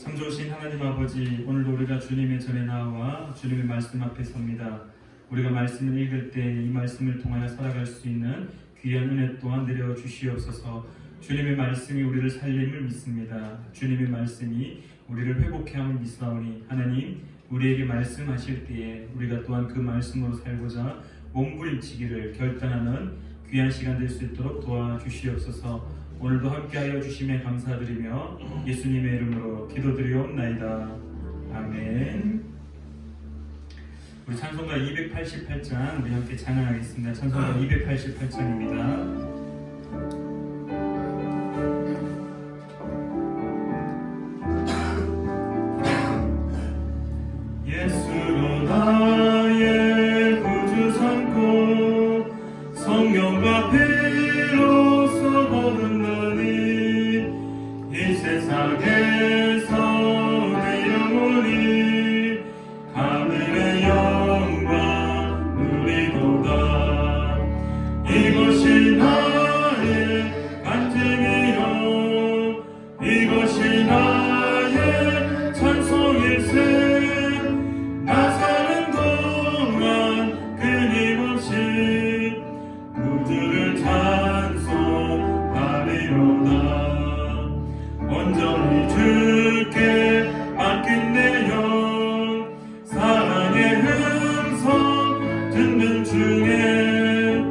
참 좋으신 하나님 아버지, 오늘도 우리가 주님의 전에 나와 주님의 말씀 앞에 섭니다. 우리가 말씀을 읽을 때 이 말씀을 통하여 살아갈 수 있는 귀한 은혜 또한 내려 주시옵소서. 주님의 말씀이 우리를 살림을 믿습니다. 주님의 말씀이 우리를 회복해 함을 믿사오니 하나님, 우리에게 말씀하실 때에 우리가 또한 그 말씀으로 살고자 몸부림치기를 결단하는 귀한 시간 될 수 있도록 도와주시옵소서. 오늘도 함께하여 주심에 감사드리며 예수님의 이름으로 기도드리옵나이다. 아멘. 우리 찬송가 288장 우리 함께 찬양하겠습니다. 찬송가 288장입니다. 예수로 나의 구주 삼고 성령과 피로써 거듭나니 이 세상에서 내 영혼이 하늘의 영광 누리도다. 이것이 나의 간증이요 이것이 나의 찬송일세. 나 사는 동안 끊임없이 구주를 찬송하리로다. 온전히 주께 맡긴 내 영 사랑의 음성 듣는 중에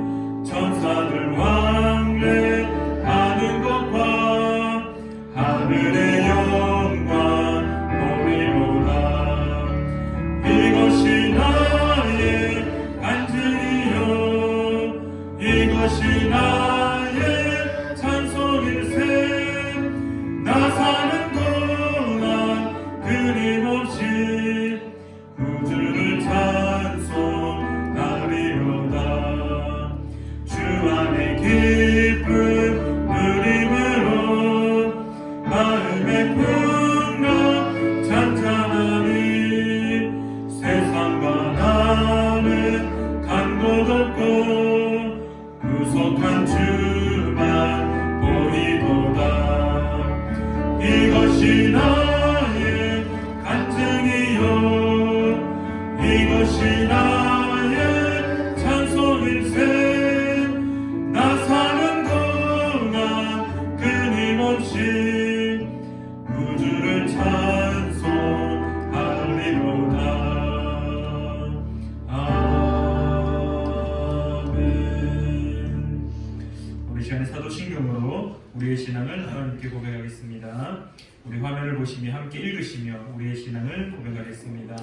천사들 왕래하는 것과 하늘의 영광 보리로다. 이것이 나의 간증이요 이것이 나의 찬송일세. 나 사는 동안 끊임없이 구주를 찬송하리로다. 주 안에 기쁨 누림으로 마음의 풍랑 잔잔하니 세상과 나는 간 곳 없고 구속한 주만 보이도다. 이것이 나의 간증이요 이것이 나의 찬송일세. 나 사는 동안 끊임없이 구주를 찬송하리로다. 아멘. 우리 시간에 사도신경으로 우리의 신앙을 하나님께 고백하겠습니다. 우리 화면을 보시며 함께 읽으시며 우리의 신앙을 고백하겠습니다.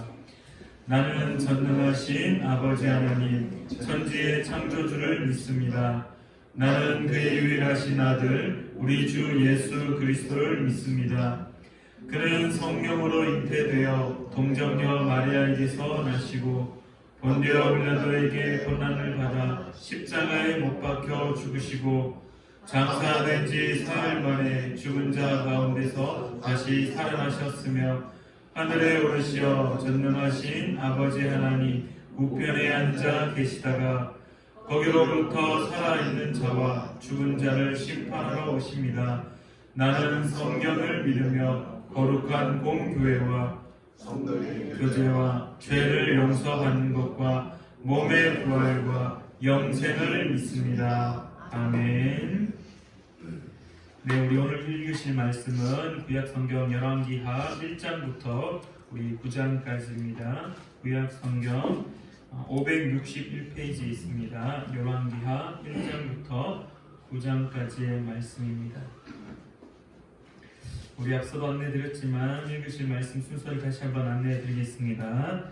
나는 전능하신 아버지 하나님 천지의 창조주를 믿습니다. 나는 그의 유일하신 아들 우리 주 예수 그리스도를 믿습니다. 그는 성령으로 잉태되어 동정녀 마리아에게서 나시고 본디오 빌라도에게 고난을 받아 십자가에 못 박혀 죽으시고 장사된 지 사흘 만에 죽은 자 가운데서 다시 살아나셨으며 하늘에 오르시어 전능하신 아버지 하나님 우편에 앉아 계시다가 거기로부터 살아있는 자와 죽은 자를 심판하러 오십니다. 나는 성령을 믿으며 거룩한 공교회와 성도의 교제와 죄를 용서받는 것과 몸의 부활과 영생을 믿습니다. 아멘. 네, 우리 오늘 읽으실 말씀은 구약성경 열왕기하 1장부터 우리 9장까지입니다. 구약성경 561페이지에 있습니다. 열왕기하 1장부터 9장까지의 말씀입니다. 우리 앞서도 안내드렸지만 읽으실 말씀 순서를 다시 한번 안내해드리겠습니다.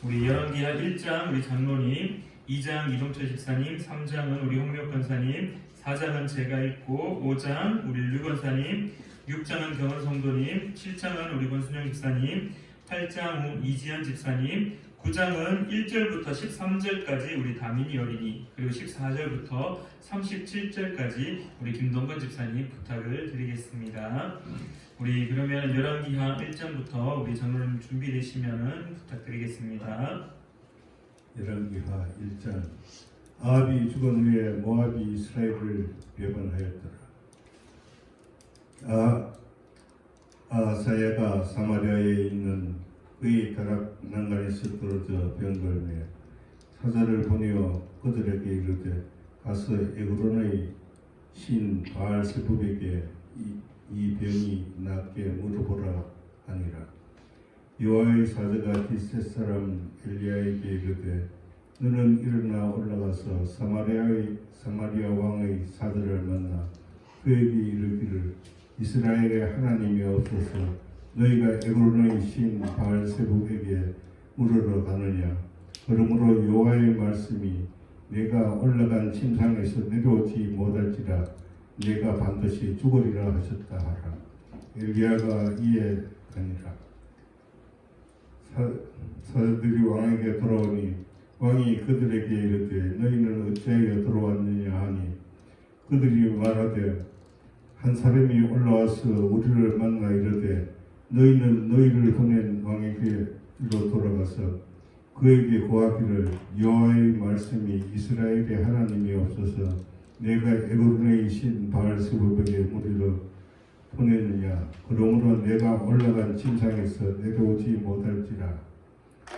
우리 열왕기하 1장 우리 장로님, 2장 이동철 집사님, 3장은 우리 홍명 권사님, 4장은 제가 읽고 5장 우리 류권사님, 6장은 경원 성도님, 7장은 우리 권순영 집사님, 8장 이지연 집사님, 9장은 1절부터 13절까지 우리 다민이 어린이, 그리고 14절부터 37절까지 우리 김동건 집사님 부탁을 드리겠습니다. 우리 그러면 열왕기하 1장부터 우리 장로님 준비되시면 부탁드리겠습니다. 열왕기하 1장. 아합이 죽은 후에 모압이 이스라엘을 배반하였더라. 아사야가 사마리아에 있는 그의 다락 난간에서 떨어져 병들매 사자를 보내어 그들에게 이르되 가서 에그론의 신 바알세불에게 이 병이 낫게 물어보라 하니라. 여호와의 사자가 깃셋 사람 엘리야에게 이르되 너는 일어나 올라가서 사마리아 왕의 사자를 만나 그에게 이르기를 이스라엘의 하나님이 없어서 너희가 에그론의 신 바알세불에게 물으러 가느냐. 그러므로 여호와의 말씀이 내가 올라간 침상에서 내려오지 못할지라 내가 반드시 죽으리라 하셨다 하라. 엘리야가 이에 가니라. 사자들이 왕에게 돌아오니 왕이 그들에게 이르되 너희는 어찌하여 들어왔느냐 하니 그들이 말하되 한 사람이 올라와서 우리를 만나 이르되 너희는 너희를 보낸 왕에게로 돌아가서 그에게 고하기를 여호와의 말씀이 이스라엘의 하나님이 없어서 내가 에그론의 신 바알세불에게 무리로 보내느냐. 그러므로 내가 올라간 침상에서 내려오지 못할지라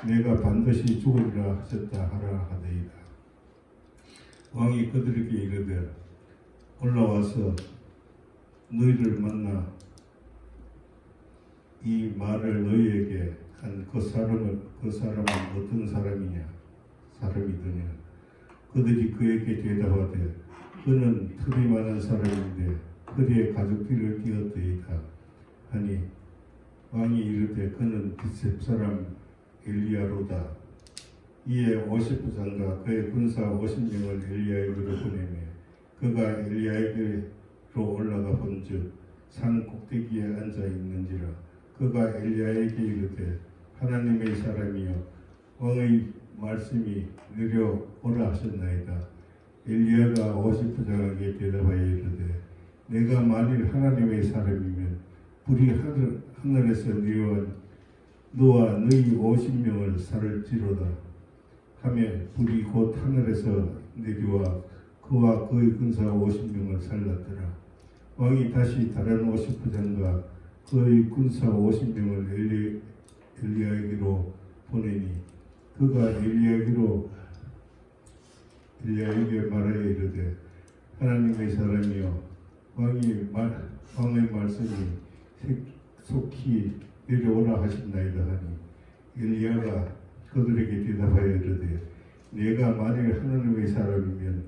내가 반드시 죽으리라 하셨다 하라 하되이다. 왕이 그들에게 이르되 올라와서 너희를 만나 이 말을 너희에게 한 그 사람은 어떤 사람이더냐. 그들이 그에게 대답하되 그는 털이 많은 사람인데 허리에 가죽띠를 띄었더이다 하니 왕이 이르되 그는 깃셉 사람 엘리야로다. 이에 50부장과 그의 군사 50명을 엘리야에게로 보내매 그가 엘리야에게로 올라가 본즉 산 꼭대기에 앉아 있는지라. 그가 엘리야에게 이르되 하나님의 사람이여 왕의 말씀이 내려오라 하셨나이다. 엘리야가 50부장에게 대답하여 이르되 내가 만일 하나님의 사람이면 불이 하늘에서 내려온 너와 너희 50명을 살을지로다 하며 불이 곧 하늘에서 내려와 그와 그의 군사 50명을 살랐더라. 왕이 다시 다른 50부장과 그의 군사 50명을 엘리야에게로 보내니 그가 엘리야에게 말하여 이르되 하나님의 사람이여 왕의 말씀이 속히 내려오라 하신나이다 하니 엘리야가 그들에게 대답하여 이르되 내가 만일 하나님의 사람이면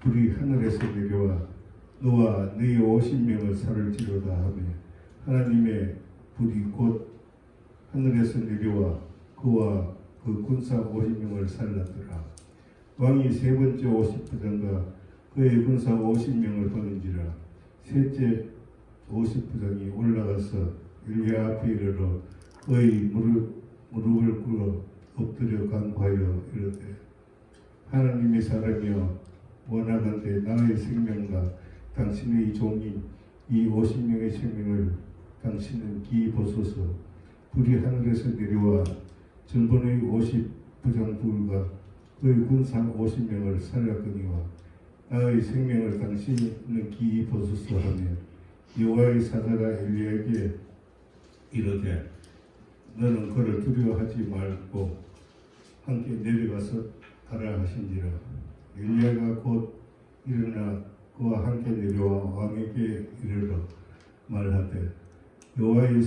불이 하늘에서 내려와 너와 너희 50명을 살을지로다 하며 하나님의 불이 곧 하늘에서 내려와 그와 그 군사 50명을 살랐더라. 왕이 세 번째 50부장과 그의 군사 50명을 보낸지라. 셋째 50부장이 올라가서 엘리야 앞에 이르러 그의 무릎을 꿇어 엎드려 간구하여 이르되 하나님의 사람이여 원하건대 나의 생명과 당신의 종인 이 50명의 생명을 당신은 기입하소서. 불이 하늘에서 내려와 전번의 50부장들과 그의 군사 50명을 살렸거니와 나의 생명을 당신은 기입하소서 하며 여호와의 사자가 엘리야에게 이르되 너는 그를 두려워하지 말고 함께 내려가서 가라 하신지라. 엘리야가 곧 일어나 그와 함께 내려와 왕에게 이르러 말하되 여호와의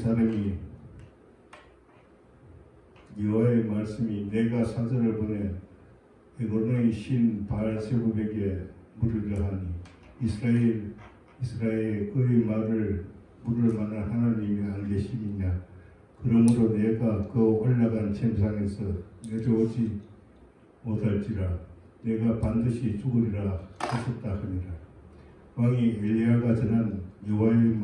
말씀이 내가 사자를 보내 에그론의 신 바알세불에게 물으려 하니 이스라엘 그의 말을 물을 만한 하나님이 안 계시느냐. 그러므로 내가 그 올라간 침상에서 내려오지 못할지라 내가 반드시 죽으리라 하셨다 하니라. 왕이 엘리야가 전한 여호와의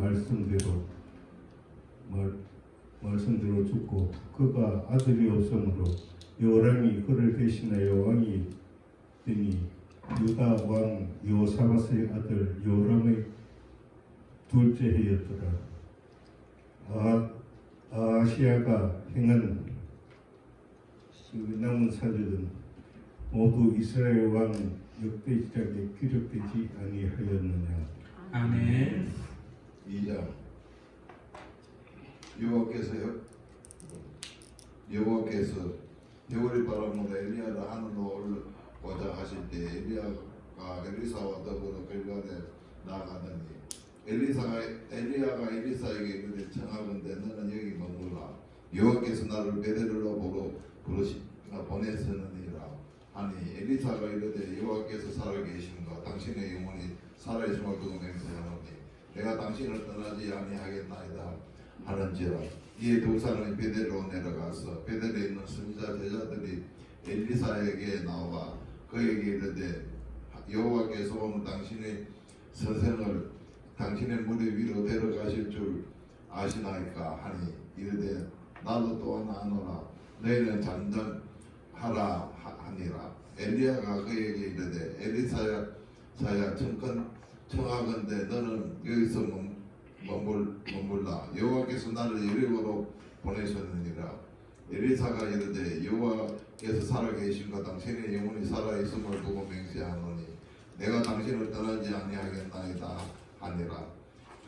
말씀대로 죽고 그가 아들이 없으므로 여호람이 그를 대신하여 왕이 되니 유다 왕 여호사밧의 아들 여호람의 둘째 해였더라. 아하시야가 행한 남은 사절은 모두 이스라엘 왕 역대지장에 기록되지 아니하였느냐. 아멘. 2장 여호와께서 겨울의 바람으로 엘리야를 하늘로 올라오자 하실 때 엘리야가 엘리사와 더불어 길갈에 나아가더니 엘리야가 엘리사에게 이르되 청하건대 너는 여기 머물라. 여호와께서 나를 베델로 보내셨느니라 하니 엘리사가 이르되 여호와께서 살아계신가 당신의 영혼이 살아있음을 두고 맹세하노니 내가 당신을 떠나지 아니하겠나이다 하는지라. 이에 두 사람이 베델로 내려가서 베델에 있는 선지자 제자들이 엘리사에게 나와 그에게 이르되 여호와께서 오늘 당신의 선생을 당신의 무리 위로 데려가실 줄 아시나이까 하니 이르되 나도 또한 아노라. 너희는 잠잠하라 하니라. 엘리야가 그에게 이르되 엘리사야 청하건대 너는 여기서 머물라. 여호와께서 나를 여리고로 보내셨느니라. 엘리사가 이르되 여호와께서 살아계신가 당신의 영혼이 살아있음을 두고 맹세하노니 내가 당신을 떠나지 아니하겠나이다 하니라.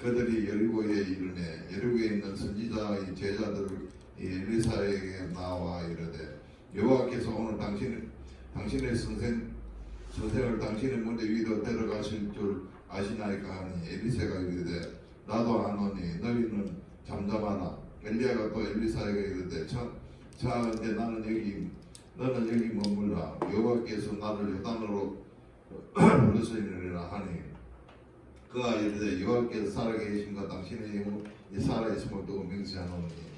그들이 여리고에 이르매 여리고에 있는 선지자의 제자들이 엘리사에게 나와 이르되 여호와께서 오늘 당신의 선생을 당신의 무대 위로 데려가실 줄 아시나이까 하니 엘리사가 이르되 나도 아노니 너희는 잠잠하라. 엘리야가 또 엘리사에게 이르되 청하건대 너는 여기 머물라. 여호와께서 나를 요단으로 부르시느니라 하니 그가 이르되 여호와께서 살아계신가 당신의 영혼이 살아있음을 두고 맹세하노니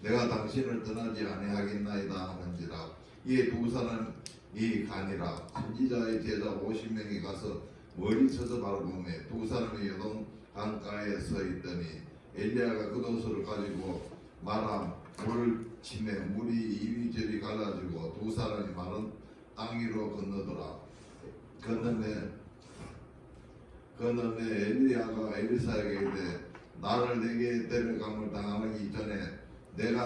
내가 당신을 떠나지 아니하겠나이다 하는지라. 이에 두 사람이 가니라. 선지자의 제자 50명이 가서 멀리 서서 바라보매 두 사람이 요단 강가에 서 있더니 엘리야가 겉옷을 가지고 말아 물을 치매 물이 이리저리 갈라지고 두 사람이 마른 땅 위로 건너더라. 건너매 엘리야가 엘리사에게 이르되 나를 내게 데려감을 당하기 전에 내가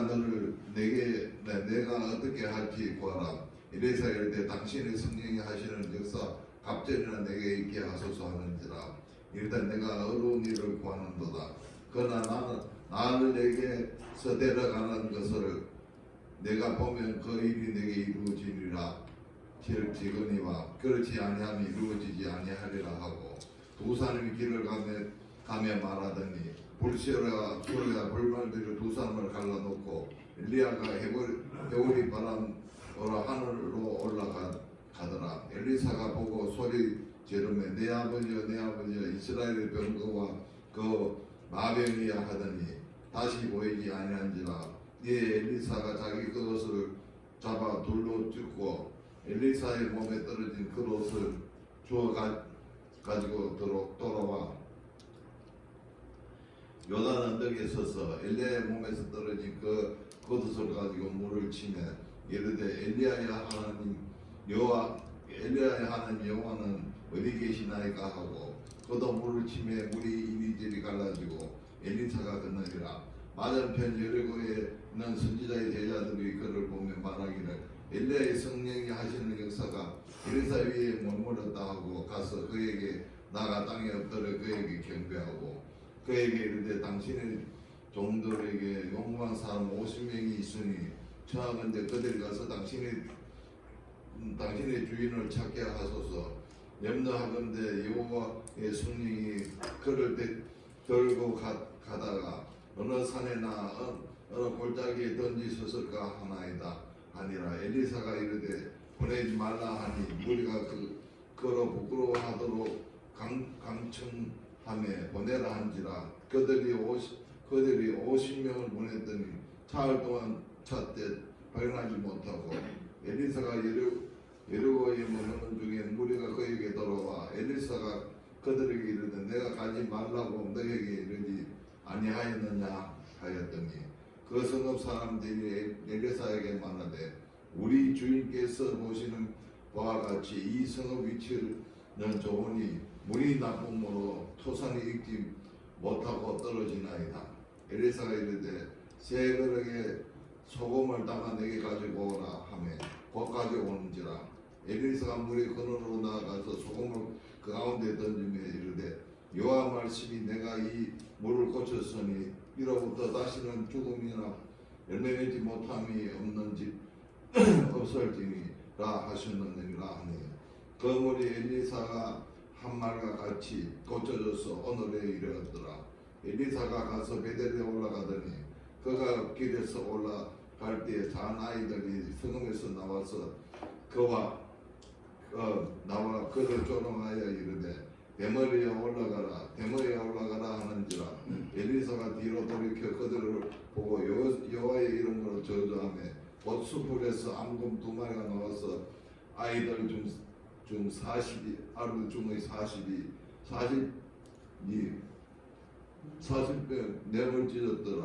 어떻게 할지 구하라. 엘리사가 이르되 당신의 성령이 하시는 역사 갑절이나 내게 있게 하소서 하는지라. 일단 내가 어려운 일을 구하는도다. 그러나 나를 내게서 데려가는 것을 내가 보면 그 일이 내게 이루어지리라 지거니와 그렇지 아니하면 이루어지지 아니하리라 하고 두 사람이 길을 가며 말하더니 불시어라 불말들이 두 사람을 갈라놓고 엘리야가 해오리 바람 하늘로 올라가더라. 엘리사가 보고 소리 지르며 내 아버지여 이스라엘의 병거와 그 마병이야 하더니 다시 보이지 아니한지라. 이에 엘리사가 자기 겉옷을 잡아 돌로 찢고 엘리사의 몸에 떨어진 겉옷을 주워 가지고 돌아와 요단 언덕에 서서 엘리야의 몸에서 떨어진 그 겉옷을 가지고 물을 치며 이르되 엘리야의 하나님 여호와는 어디 계시나이까 하고 그도 물을 치며 물이 이리저리 갈라지고 엘리사가 건너니라. 맞은편 여리고에 있는 선지자의 제자들이 그를 보며 말하기를 엘리야의 성령이 하시는 역사가 엘리사 위에 머물렀다 하고 가서 그에게 나가 땅에 엎드려 그에게 경배하고 그에게 이르되 당신의 종들에게 용감한 사람 50명이 있으니 청하건대 그들이 가서 당신의 주인을 찾게 하소서. 염려하건대 여호와의 성령이 그를 들고 가다가 어느 산에나 어느 골짜기에 던지셨을까 하나이다 하니라. 엘리사가 이르되 보내지 말라 하니 무리가 그로 부끄러워하도록 강청하며 보내라 한지라. 그들이 50명을 보냈더니 사흘 동안 찾되 발견하지 못하고 엘리사가 여리고에 머무는 중에 무리가 그에게 돌아와 엘리사가 그들에게 이르되 내가 가지 말라고 너에게 이르지 아니하였느냐 하였더니 그 성읍 사람들이 엘리사에게 말하되 우리 주인께서 보시는 바와 같이 이 성읍 위치는 좋으니 물이 나쁨으로 토산이 익지 못하고 떨어지나이다. 엘리사가 이르되 세 그릇에 소금을 담아 내게 가지고 오라 하며 곧 가져오는지라. 엘리사가 물의 근원으로 나아가서 소금을 그 가운데 던지며 이르되 여호와 말씀이 내가 이 물을 고쳤으니 이로부터 다시는 죽음이나 열매 맺지 못함이 없는지 없을지니라 하셨느니라 하니 그 물이 엘리사가 한 말과 같이 고쳐져서 오늘에 이르렀더라. 엘리사가 가서 베델에 올라가더니 그가 길에서 올라갈 때에 산 아이들이 성읍에서 나와서 나와 그를 조롱하여 이르되 대머리에 올라가라 하는지라. 엘리사가 뒤로 돌이켜 그들을 보고 여호와의 이름으로 저주하며 곧 수풀에서 암금 2마리가 나와서 아이들 중 40이 중의 40명을 찢었더라.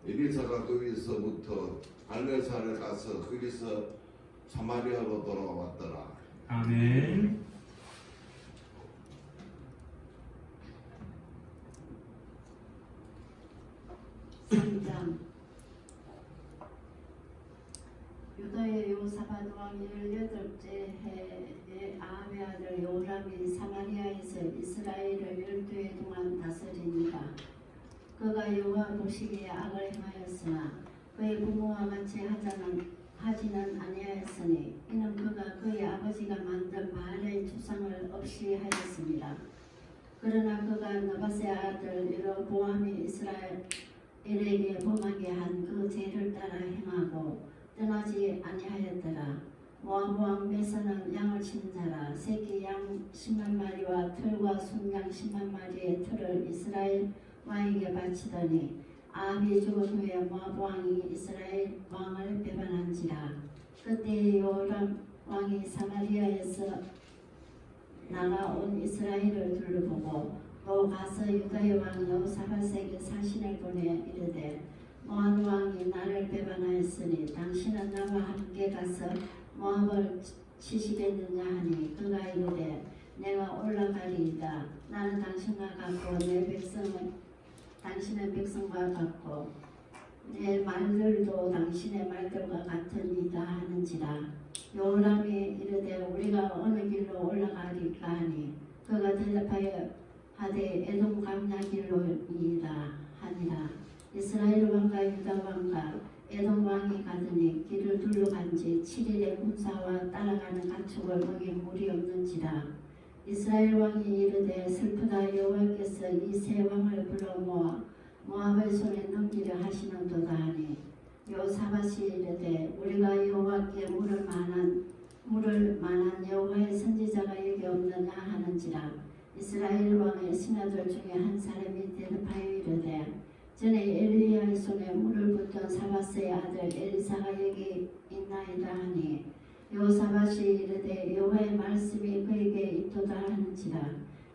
엘리사가 거기서부터 갈멜사를 가서 거기서 사마리아로 돌아왔더라. 아멘. 유다의 여호사밧 왕 18째 해에 아합의 아들 요람이 사마리아에서 이스라엘을 12해 동안 다스리니라. 그가 여호와 보시기에 악을 행하였으나 그의 부모와 같이 하지는 아니하였으니 이는 그가 그의 아버지가 만든 바알의 주상을 없이 하였습니다. 그러나 그가 느밧의 아들 여로보암이 이스라엘에게 범하게 한 그 죄를 따라 행하고 떠나지 아니하였더라. 모압 왕 메서는 양을 치는 자라. 새끼 양 10만 마리와 틀과 순양 10만 마리의 틀을 이스라엘 왕에게 바치더니 아합이 죽은 후에 모압 왕이 이스라엘 왕을 배반한지라. 그때 요람 왕이 사마리아에서 나가온 이스라엘을 둘러보고 또 가서 유다의 왕 여호사밧에게 사신을 보내 이르되 모압 왕이 나를 배반하였으니 당신은 나와 함께 가서 모압을 치시겠느냐 하니 그가 이르되 내가 올라가리이다. 나는 당신과 같고 내 백성은 당신의 백성과 같고 내 말들도 당신의 말들과 같으니이다 하는지라. 요람이 이르되 우리가 어느 길로 올라가리까 하니 그가 대답하여 하되 에돔 광야 길로이다 하니라. 이스라엘 왕과 유다 왕과 에돔 왕이 가더니 길을 둘러간지 7일의 군사와 따라가는 가축을 먹인 물이 없는지라. 이스라엘 왕이 이르되 슬프다. 여호와께서 이 세 왕을 불러 모아 모압의 손에 넘기려 하시는도다 하니 여호사밧이 이르되 우리가 여호와께 물을 만한 여호와의 선지자가 여기 없느냐 하는지라. 이스라엘 왕의 신하들 중에 한 사람이 대답하여 이르되 전에 엘리야의 손에 물을 붓던 사밧의 아들 엘리사가 여기 있나이다 하니 여호사밧이 이르되 여호와의 말씀이 그에게 있도다 하는지라.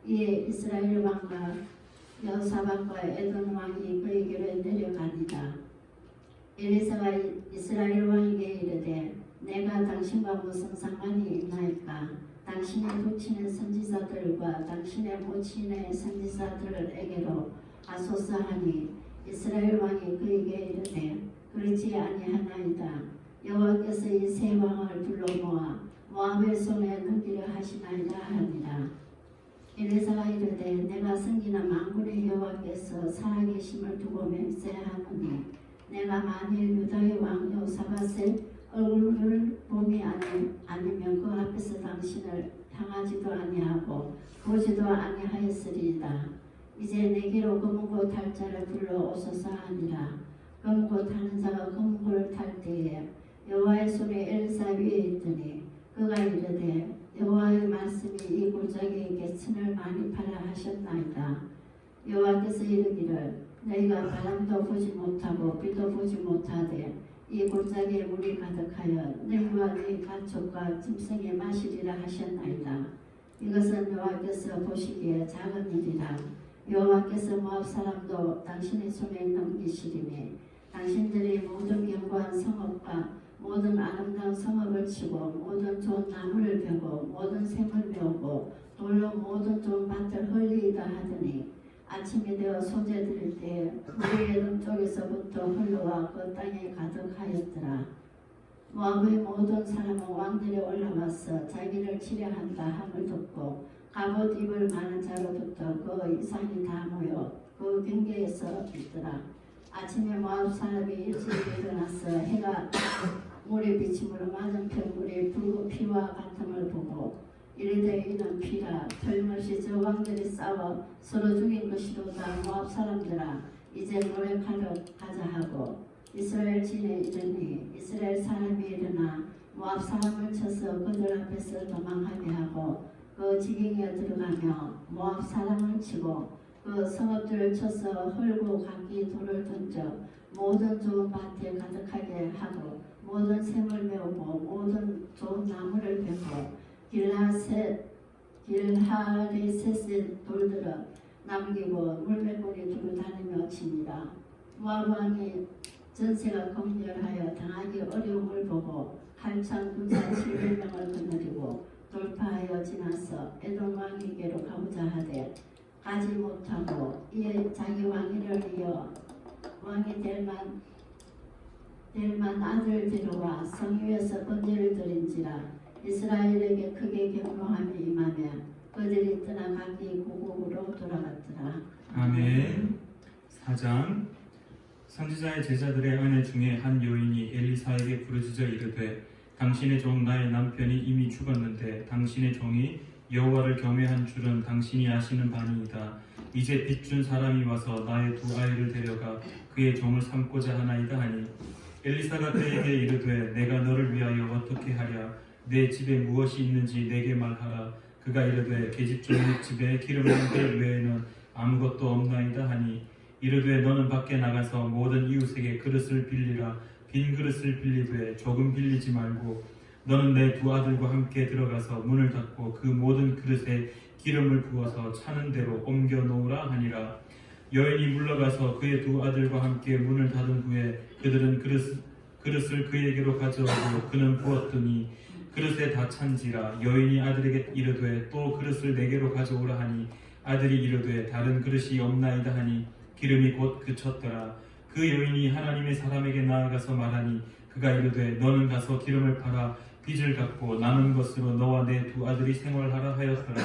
이에 이스라엘 왕과 여호사밧과 에돔 왕이 그에게로 내려가니라. 엘리사가 이스라엘 왕에게 이르되 내가 당신과 무슨 상관이 있나이까. 당신이 붙이는 선지자들과 당신의 모친의 선지자들에게로 가소서 하니 이스라엘 왕이 그에게 이르되 그렇지 아니하나이다. 여호와께서 이 세 왕을 불러 모아 모압의 손에 넘기려 하시나이다 하니라. 엘리사가 이르되 내가 섬기는 만군의 여호와께서 살아계심을 두고 맹세하노니 내가 만일 유다의 왕 여호사밧의 얼굴을 봄이 아니면 그 앞에서 당신을 향하지도 아니하고 보지도 아니하였으리이다. 이제 내게로 검은고 탈 자를 불러오소서 하니라. 검은고 타는 자가 검은고를 탈 때에 여호와의 손이 엘리사 위에 있더니 그가 이르되 여호와의 말씀이 이 골짜기에게 천을 많이 팔아 하셨나이다. 여호와께서 이르기를 너희가 바람도 보지 못하고 비도 보지 못하되 이 골짜기에 물이 가득하여 너희와 너희 가축과 짐승이 마시리라 하셨나이다. 이것은 여호와께서 보시기에 작은 일이라. 여호와께서 모압 사람도 당신의 손에 넘기시리니 당신들이 모든 견고한 성읍과 모든 아름다운 성읍을 치고 모든 좋은 나무를 베고 모든 샘을 메우고 돌로 모든 좋은 밭을 헐리이다 하더니 아침이 되어 소재 드릴 때에 물이 에돔 쪽에서부터 흘러와 그 땅에 가득하였더라. 모압의 모든 사람은 왕들이 올라와서 자기를 치려한다 함을 듣고 갑옷 입을 많은 자로부터 그 이상이 다 모여 그 그 경계에서 있더라. 아침에 모압 사람이 일찍 일어나서 해가 물의 비침으로 맞은편 물의 붉은 피와 같음을 보고 이르되 이는 피라 틀림없이 저 왕들이 싸워 서로 죽인 것이로다. 모압 사람들아 이제 노력하러 가자 하고 이스라엘 진에 이르니 이스라엘 사람이 일어나 모압 사람을 쳐서 그들 앞에서 도망하게 하고 그 지경에 들어가며 모압 사람을 치고 그 성읍들을 쳐서 헐고 각기 돌을 던져 모든 좋은 밭에 가득하게 하고 모든 샘을 메우고 모든 좋은 나무를 베고 길하레셋의 돌들을 남기고 물매골이 두루 다니며 칩니다. 모압 왕이 전세가 검열하여 당하기 어려움을 보고 8,900명을 거느리고 돌파하여 지나서 에돔 왕에게로 가고자 하되 가지 못하고 이에 자기 왕위를 이어 왕이 될 만 아들을 데려와 성 위에서 번제를 드린지라. 이스라엘에게 크게 경노함이 임하며 그들이 떠나 각기 고국으로 돌아갔더라. 아멘. 4장. 선지자의 제자들의 아내 중에 한 여인이 엘리사에게 부르짖어 이르되 당신의 종 나의 남편이 이미 죽었는데 당신의 종이 여호와를 경외한 줄은 당신이 아시는 바니이다. 이제 빚준 사람이 와서 나의 두 아이를 데려가 그의 종을 삼고자 하나이다 하니 엘리사가 그에게 이르되 내가 너를 위하여 어떻게 하랴. 내 집에 무엇이 있는지 내게 말하라. 그가 이르되 계집종 집에 기름 한 그릇 외에는 아무것도 없나이다 하니 이르되 너는 밖에 나가서 모든 이웃에게 그릇을 빌리라. 빈 그릇을 빌리되 조금 빌리지 말고 너는 내 두 아들과 함께 들어가서 문을 닫고 그 모든 그릇에 기름을 부어서 차는 대로 옮겨 놓으라 하니라. 여인이 물러가서 그의 두 아들과 함께 문을 닫은 후에 그들은 그릇을 그에게로 가져오고 그는 부었더니 그릇에 다 찬지라. 여인이 아들에게 이르되 또 그릇을 내게로 가져오라 하니 아들이 이르되 다른 그릇이 없나이다 하니 기름이 곧 그쳤더라. 그 여인이 하나님의 사람에게 나아가서 말하니 그가 이르되 너는 가서 기름을 팔아 빚을 갚고 남은 것으로 너와 내 두 아들이 생활하라 하였더라.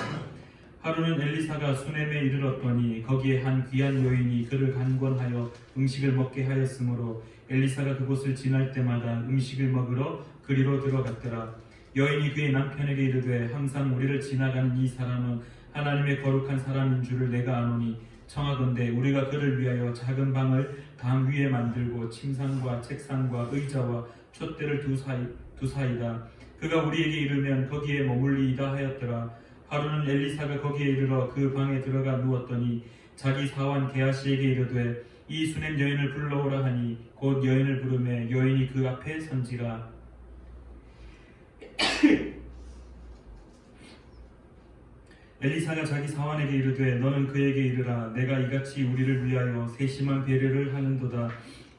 하루는 엘리사가 수넴에 이르렀더니 거기에 한 귀한 여인이 그를 간권하여 음식을 먹게 하였으므로 엘리사가 그곳을 지날 때마다 음식을 먹으러 그리로 들어갔더라. 여인이 그의 남편에게 이르되 항상 우리를 지나가는 이 사람은 하나님의 거룩한 사람인 줄을 내가 아노니 청하건대 우리가 그를 위하여 작은 방을 당 위에 만들고 침상과 책상과 의자와 촛대를 두사이다. 그가 우리에게 이르면 거기에 머물리이다 하였더라. 하루는 엘리사가 거기에 이르러 그 방에 들어가 누웠더니 자기 사환 게하시에게 이르되 이 수넴 여인을 불러오라 하니 곧 여인을 부르매 여인이 그 앞에 선지라. 엘리사가 자기 사환에게 이르되 너는 그에게 이르라. 내가 이같이 우리를 위하여 세심한 배려를 하는도다.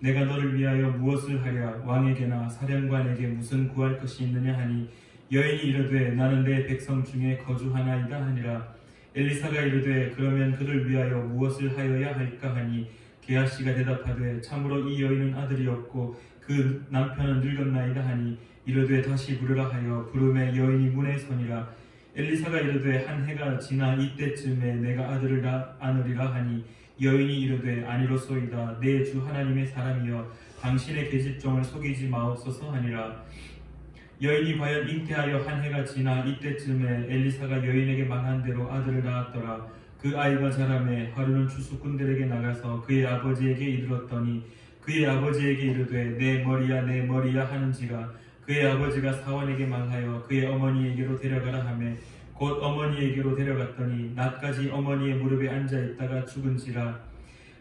내가 너를 위하여 무엇을 하랴. 왕에게나 사령관에게 무슨 구할 것이 있느냐 하니 여인이 이르되 나는 내 백성 중에 거주하나이다 하니라. 엘리사가 이르되 그러면 그를 위하여 무엇을 하여야 할까 하니 게하시가 대답하되 참으로 이 여인은 아들이 없고 그 남편은 늙었나이다 하니 이르되 다시 부르라 하여 부르매 여인이 문에 서니라. 엘리사가 이르되 한 해가 지나 이때쯤에 내가 아들을 낳으리라 하니 여인이 이르되 아니로소이다. 내 주 하나님의 사람이여 당신의 계집종을 속이지 마옵소서 하니라. 여인이 과연 잉태하여 한 해가 지나 이때쯤에 엘리사가 여인에게 말한 대로 아들을 낳았더라. 그 아이가 자라매 하루는 추수꾼들에게 나가서 그의 아버지에게 이르렀더니 그의 아버지에게 이르되 내 머리야 내 머리야 하는지라. 그의 아버지가 사환에게 말하여 그의 어머니에게로 데려가라 하매 곧 어머니에게로 데려갔더니 낮까지 어머니의 무릎에 앉아있다가 죽은지라.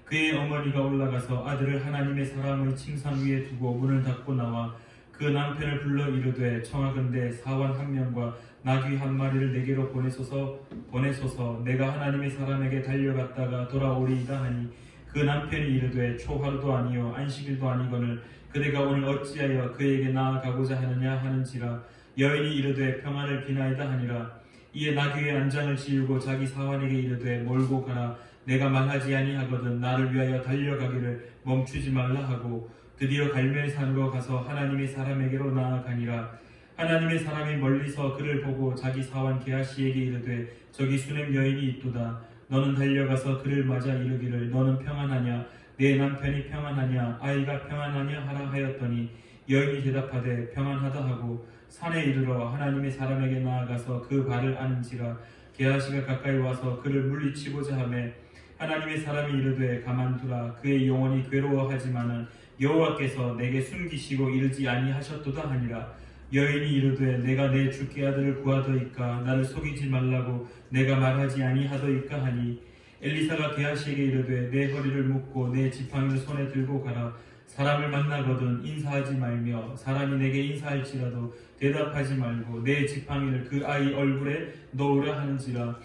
그의 어머니가 올라가서 아들을 하나님의 사람의 침상 위에 두고 문을 닫고 나와 그 남편을 불러 이르되 청하건대 사환 한 명과 나귀 한 마리를 내게로 보내소서 내가 하나님의 사람에게 달려갔다가 돌아오리이다 하니 그 남편이 이르되 초하루도 아니요 안식일도 아니거늘 그대가 오늘 어찌하여 그에게 나아가고자 하느냐 하는지라. 여인이 이르되 평안을 비나이다 하니라. 이에 나귀의 안장을 지우고 자기 사환에게 이르되 몰고 가라. 내가 말하지 아니하거든 나를 위하여 달려가기를 멈추지 말라 하고 드디어 갈멜산으로 가서 하나님의 사람에게로 나아가니라. 하나님의 사람이 멀리서 그를 보고 자기 사환 게하시에게 이르되 저기 수넴 여인이 있도다. 너는 달려가서 그를 맞아 이르기를 너는 평안하냐 내 남편이 평안하냐 아이가 평안하냐 하라 하였더니 여인이 대답하되 평안하다 하고 산에 이르러 하나님의 사람에게 나아가서 그 발을 아는지라 게하시가 가까이 와서 그를 물리치고자 하매 하나님의 사람이 이르되 가만두라 그의 영혼이 괴로워하지만은 여호와께서 내게 숨기시고 이르지 아니하셨도다 하니라. 여인이 이르되 내가 내 주께 아들을 구하더이까 나를 속이지 말라고 내가 말하지 아니하더이까 하니 엘리사가 게하시에게 이르되 내 허리를 묶고 내 지팡이를 손에 들고 가라. 사람을 만나거든 인사하지 말며 사람이 내게 인사할지라도 대답하지 말고 내 지팡이를 그 아이 얼굴에 넣으라 하는지라.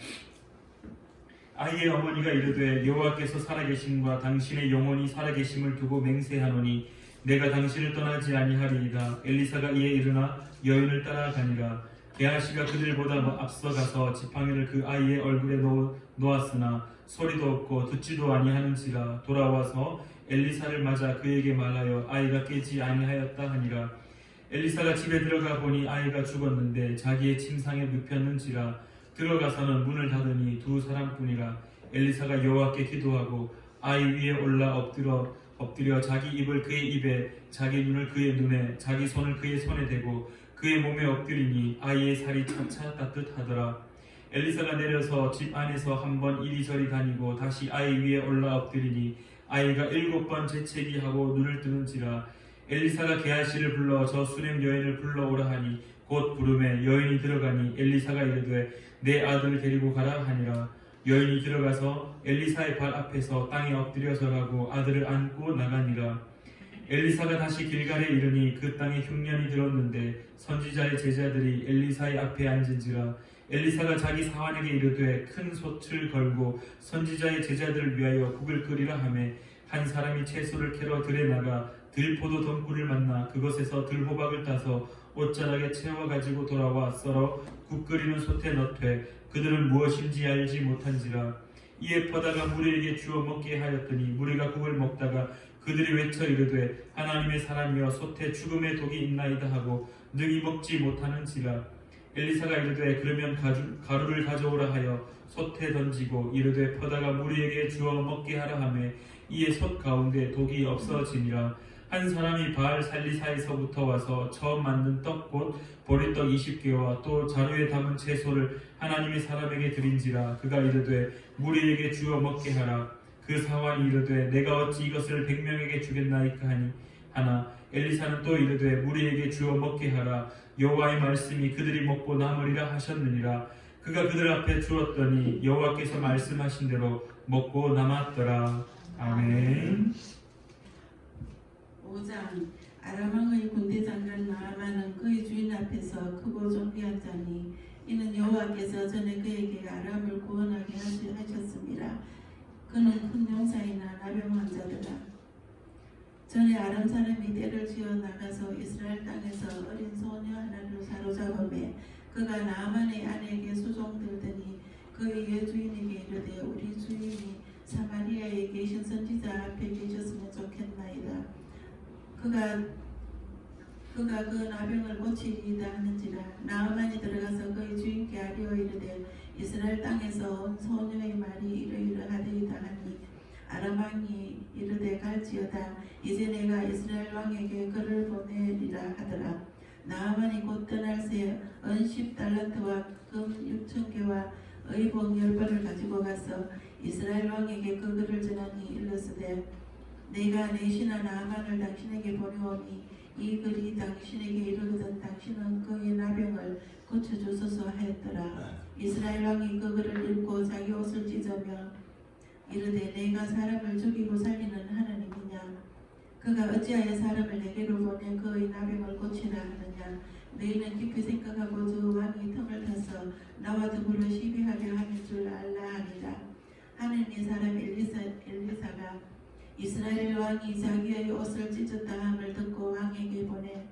아이의 어머니가 이르되 여호와께서 살아계심과 당신의 영혼이 살아계심을 두고 맹세하노니 내가 당신을 떠나지 아니하리이다. 엘리사가 이에 일어나 여인을 따라가니라. 게하시가 그들보다 앞서가서 지팡이를 그 아이의 얼굴에 놓았으나 소리도 없고 듣지도 아니하는지라. 돌아와서 엘리사를 맞아 그에게 말하여 아이가 깨지 아니하였다 하니라. 엘리사가 집에 들어가 보니 아이가 죽었는데 자기의 침상에 눕혔는지라. 들어가서는 문을 닫으니 두 사람뿐이라. 엘리사가 여호와께 기도하고 아이 위에 올라 엎드려 자기 입을 그의 입에 자기 눈을 그의 눈에 자기 손을 그의 손에 대고 그의 몸에 엎드리니 아이의 살이 차차 따뜻하더라. 엘리사가 내려서 집 안에서 한번 이리저리 다니고 다시 아이 위에 올라 엎드리니 아이가 7번 재채기 하고 눈을 뜨는지라. 엘리사가 게하시를 불러 저 수냄 여인을 불러오라 하니 곧 부르매 여인이 들어가니 엘리사가 이르되 내 아들을 데리고 가라 하니라. 여인이 들어가서 엘리사의 발 앞에서 땅에 엎드려 절하고 아들을 안고 나가니라. 엘리사가 다시 길갈에 이르니 그 땅에 흉년이 들었는데 선지자의 제자들이 엘리사의 앞에 앉은지라. 엘리사가 자기 사환에게 이르되 큰 솥을 걸고 선지자의 제자들을 위하여 국을 끓이라 하매 한 사람이 채소를 캐러 들에 나가 들포도 덩굴을 만나 그것에서 들호박을 따서 옷자락에 채워 가지고 돌아와 썰어 국 끓이는 솥에 넣되 그들은 무엇인지 알지 못한지라. 이에 퍼다가 무리에게 주어 먹게 하였더니 무리가 국을 먹다가 그들이 외쳐 이르되 하나님의 사람이여 솥에 죽음의 독이 있나이다 하고 능히 먹지 못하는지라. 엘리사가 이르되 그러면 가루를 가져오라 하여 솥에 던지고 이르되 퍼다가 무리에게 주어 먹게 하라 하매 이에 솥 가운데 독이 없어지니라. 한 사람이 바알 살리사에서부터 와서 처음 만든 떡 곧 보리떡 20개와 또 자루에 담은 채소를 하나님의 사람에게 드린지라. 그가 이르되 무리에게 주어 먹게 하라. 그 사환이 이르되 내가 어찌 이것을 100명에게 주겠나이까 하나 엘리사는 또 이르되 무리에게 주어 먹게 하라. 여호와의 말씀이 그들이 먹고 남으리라 하셨느니라. 그가 그들 앞에 주었더니 여호와께서 말씀하신 대로 먹고 남았더라. 아멘. 5장 아람왕의 군대장관 나아만은 그의 주인 앞에서 크고 존귀한 자니 이는 여호와께서 전에 그에게 아람을 구원하게 하셨습니다. 그는 큰 용사이나 나병 환자더라. 전에 아람 사람이 떼를 지어 나가서 이스라엘 땅에서 어린 소녀 하나를 사로잡음에 그가 나아만의 아내에게 수종들더니 그의 여주인에게 이르되 우리 주인이 사마리아에 계신 선지자 앞에 계셨으면 좋겠나이다. 그가 그 나병을 고치리이다 하는지라. 나아만이 들어가서 그의 주인께 아뢰어 이르되 이스라엘 땅에서 온 소녀의 말이 이러이러하되이다 하니 아람 왕이 이르되 갈지어다. 이제 내가 이스라엘 왕에게 그를 보내리라 하더라. 나아만이 곧 떠날 새 은 10달란트와 금 6,000개와 의복 10벌을 가지고 가서 이스라엘 왕에게 그 글을 전하니 일렀으되 내가 내 신하 나아만을 당신에게 보내오니 이 글이 당신에게 이르거든 당신은 그의 나병을 고쳐주소서 하였더라. 이스라엘 왕이 그 글을 읽고 자기 옷을 찢으며 이르되 내가 사람을 죽이고 살리는 하나님이냐. 그가 어찌하여 사람을 내게로 보내 그의 나병을 고치라 하느냐. 너희는 깊이 생각하고 저 왕이 틈을 타서 나와 더불어 시비하려 하는 줄 알라 하니라. 하느님의 사람 엘리사가 이스라엘 왕이 자기의 옷을 찢었다 함을 듣고 왕에게 보내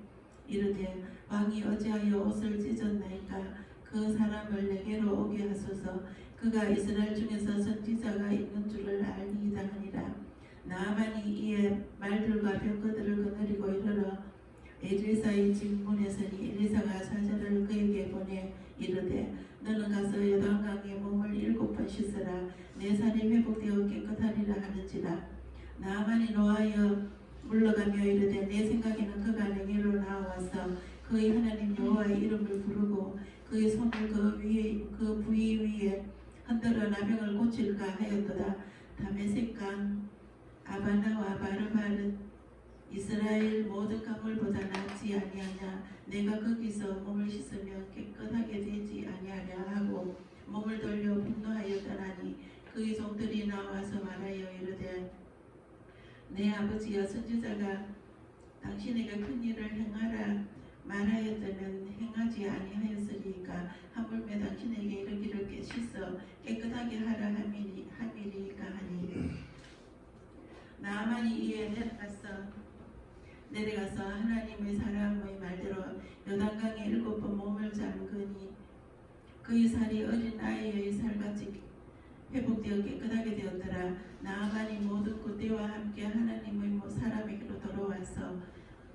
이르되 왕이 어찌하여 옷을 찢었나이까. 그 사람을 내게로 오게 하소서. 그가 이스라엘 중에서 선지자가 있는 줄을 알리이다 하니라. 나아만이 이에 말들과 병거들을 거느리고 이르러 엘리사의 집 문에 서니 엘리사가 사자를 그에게 보내 이르되 너는 가서 요단강에 몸을 7번 씻으라. 내 살이 회복되어 깨끗하리라 하는지라. 나아만이 노하여 물러가며 이르되 내 생각에는 그가 내게로 나와서 그의 하나님 여호와의 이름을 부르고 그의 손을 그 부위 위에 흔들어 나병을 고칠까 하였도다. 다메섹강 아바나와 바르바르 이스라엘 모든 강물보다 낫지 아니하냐. 내가 거기서 몸을 씻으면 깨끗하게 되지 아니하냐 하고 몸을 돌려 분노하였더라니 그의 종들이 나와서 말하여 이르되 내 아버지여 선지자가 당신에게 큰 일을 행하라 말하였다면 행하지 아니하였으리까 하물며 당신에게 이르기를 씻어 깨끗하게 하라 함이리까 하니 나아만이 이에 내려가서 하나님의 사람의 말대로 요단강에 7번 몸을 잠그니 그의 살이 어린 아이의 살같이 회복되어 깨끗하게 되었더라. 나아만이 모든 그때와 함께 하나님의 사람에게로 돌아와서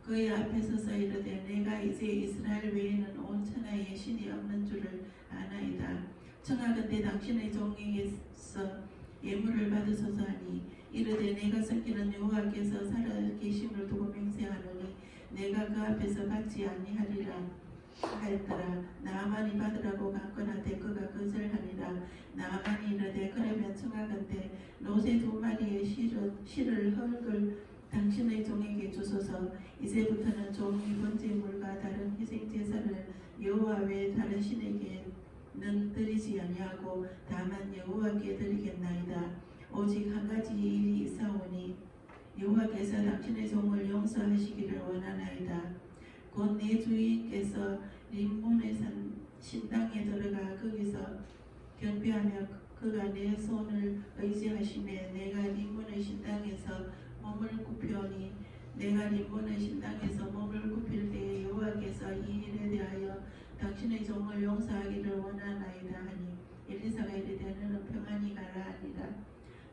그의 앞에 서서 이르되 내가 이제 이스라엘 외에는 온 천하에 신이 없는 줄을 아나이다. 청하건대 당신의 종에게서 예물을 받으소서 하니 이르되 내가 섬기는 여호와께서 살아계심을 두고 맹세하노니 내가 그 앞에서 받지 아니하리라 하였더라. 나아만이 받으라고 강권하되 그가 거절하니라. 나아만이 이르되 그러면 청하건대 노새 2마리의 실을 흙을 당신의 종에게 주소서. 이제부터는 종이 번제물과 다른 희생제사를 여호와 외에 다른 신에게는 드리지 아니하고 다만 여호와께 드리겠나이다. 오직 한 가지 일이 있사오니 여호와께서 당신의 종을 용서하시기를 원하나이다. 곧 내 주인께서 림몬의 신당에 들어가 거기서 경배하며 그가 내 손을 의지하심에 내가 림몬의 신당에서 몸을 굽히오니 내가 림몬의 신당에서 몸을 굽힐 때에 여호와께서 이 일에 대하여 당신의 종을 용서하기를 원하나이다 하니 엘리사가 이르되 너는 평안히 가라 하니라.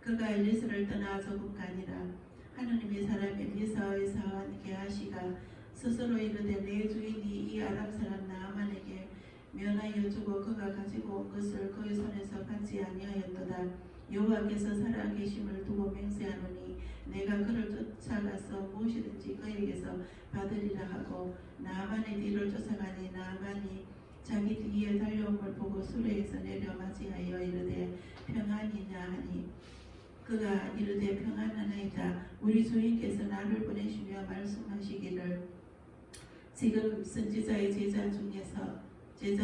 그가 엘리사를 떠나 조금 가니라. 하느님의 사람 엘리사의 사원 게하시가 스스로 이르되 내 주인이 이 아람 사람 나아만에게 면하여 주고 그가 가지고 온 것을 그의 손에서 받지 아니하였도다. 여호와께서 살아계심을 두고 맹세하노니 내가 그를 쫓아가서 무엇이든지 그에게서 받으리라 하고 나아만의 뒤를 쫓아가니 나아만이 자기 뒤에 달려옴을 보고 수레에서 내려 맞이하여 이르되 평안이냐 하니 그가 이르되 평안하나이다. 우리 주인께서 나를 보내시며 말씀하시기를 지금 선지자의 제자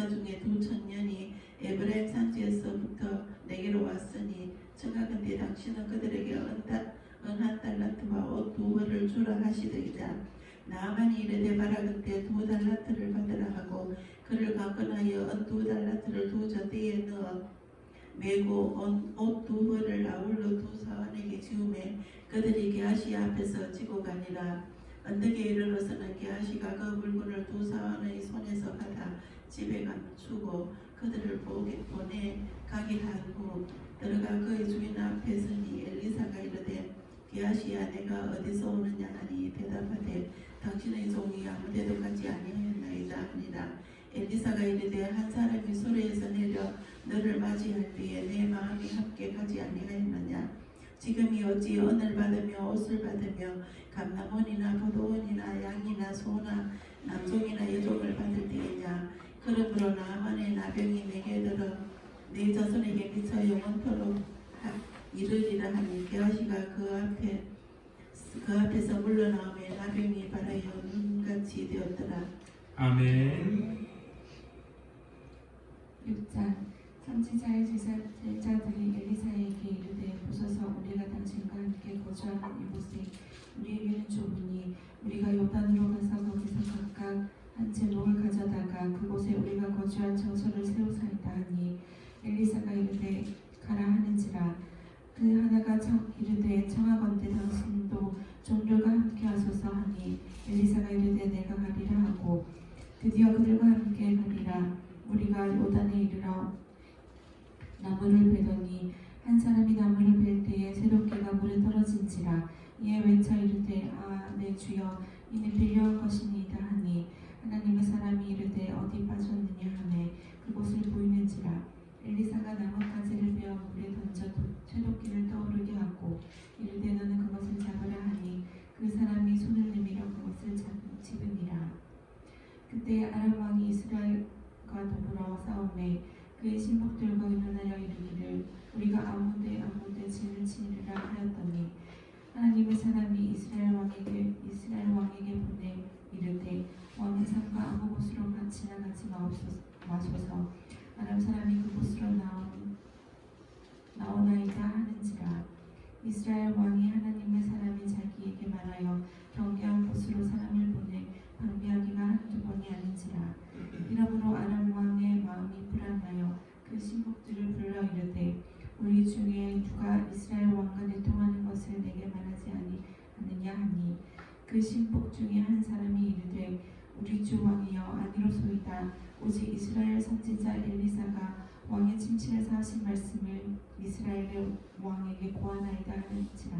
중에 2,000년이 에브라임 산지에서부터 내게로 왔으니 청하건대 당신은 그들에게 한 달란트와 옷 2벌을 주라 하시더이다. 나아만이 이르되 바라건대 2달란트를 받으라 하고 그를 강권하여 은 2달란트를 두 젖대에 넣어 메고 옷 2벌을 아울러 2사원에게 지우매 그들이 게하시 앞에서 지고 가니라. 언덕에 이르러서는 게하시가 그 물건을 2사원의 손에서 받아 집에 감추고 그들을 보내 가게 한 후 들어가 그의 주인 앞에 서니 엘리사가 이르되 게하시야 내가 어디서 오느냐 하니 대답하되 당신의 종이 아무데도 가지 아니하였나이다 하니라. 엘리사가 이르되 한 사람이 수레에서 내려 너를 맞이할 때에 내 마음이 함께 가지 아니하였느냐. 지금이 어찌 언을 받으며 옷을 받으며 감남원이나 포도원이나 양이나 소나 남종이나 여종을 받을 때이냐. 그러므로 나아만의 나병이 내게 들어 내 자손에게 미쳐 영원토록 이르리라 하니 게하시가 그 앞에서 물러나오며 나병이 발하여 눈같이 되었더라. 아멘. 6장 선지자의 제자들이 엘리사에게 이르되 보소서 우리가 당신과 함께 거주하는 이곳에 우리에게는 좁으니 우리가 요단으로 가서 거기서 각각 한 채 목을 가져다가 그곳에 우리가 거주할 장소를 세우사이다 하니 엘리사가 이르되 가라 하는지라. 그 하나가 이르되 청하건대 당신도 종들과 함께 하소서 하니 엘리사가 이르되 내가 가리라 하고 드디어 그들과 함께 가리라. 우리가 요단에 이르러 나무를 베더니 한 사람이 나무를 벨 때에 새롭게가 물에 떨어진지라. 이에 외쳐 이르되 내 주여 이는 빌려온 것이니이다 하니 하나님의 사람이 이르되 어디 빠졌느냐 하매 그곳을 보이는지라. 엘리사가 나뭇가지를 베어 물에 던져 먼저 쇠도끼를 떠오르게 하고 이르되 너는 그것을 잡으라 하니 그 사람이 손을 내밀어 그것을 집으니라. 그때 아람 왕이 이스라엘과 더불어 싸움에 그의 신복들과 의논하여 이르기를 우리가 아몬데 진을 치리라 하였더니 하나님의 사람이 이스라엘 왕에게 보내 이르되 왕의 산과 아무 곳으로 지나가지 마소서. 아람 사람이 그곳으로 나오나이다 하는지라. 이스라엘 왕이 하나님의 사람이 자기에게 말하여 경계한 곳으로 사람을 보내 방비하기가 한두 번이 아닌지라. 이러므로 아람 왕의 마음이 불안하여 그 신복들을 불러 이르되 우리 중에 누가 이스라엘 왕과 내통하는 것을 내게 말하지 아니하느냐 하니 그 신복 중에 한 사람이 이르되 우리 주 왕이여 아니로소이다. 오직 이스라엘 선지자 엘리사가 왕의 침실에서 하신 말씀을 이스라엘의 왕에게 고하나이다 하는지라.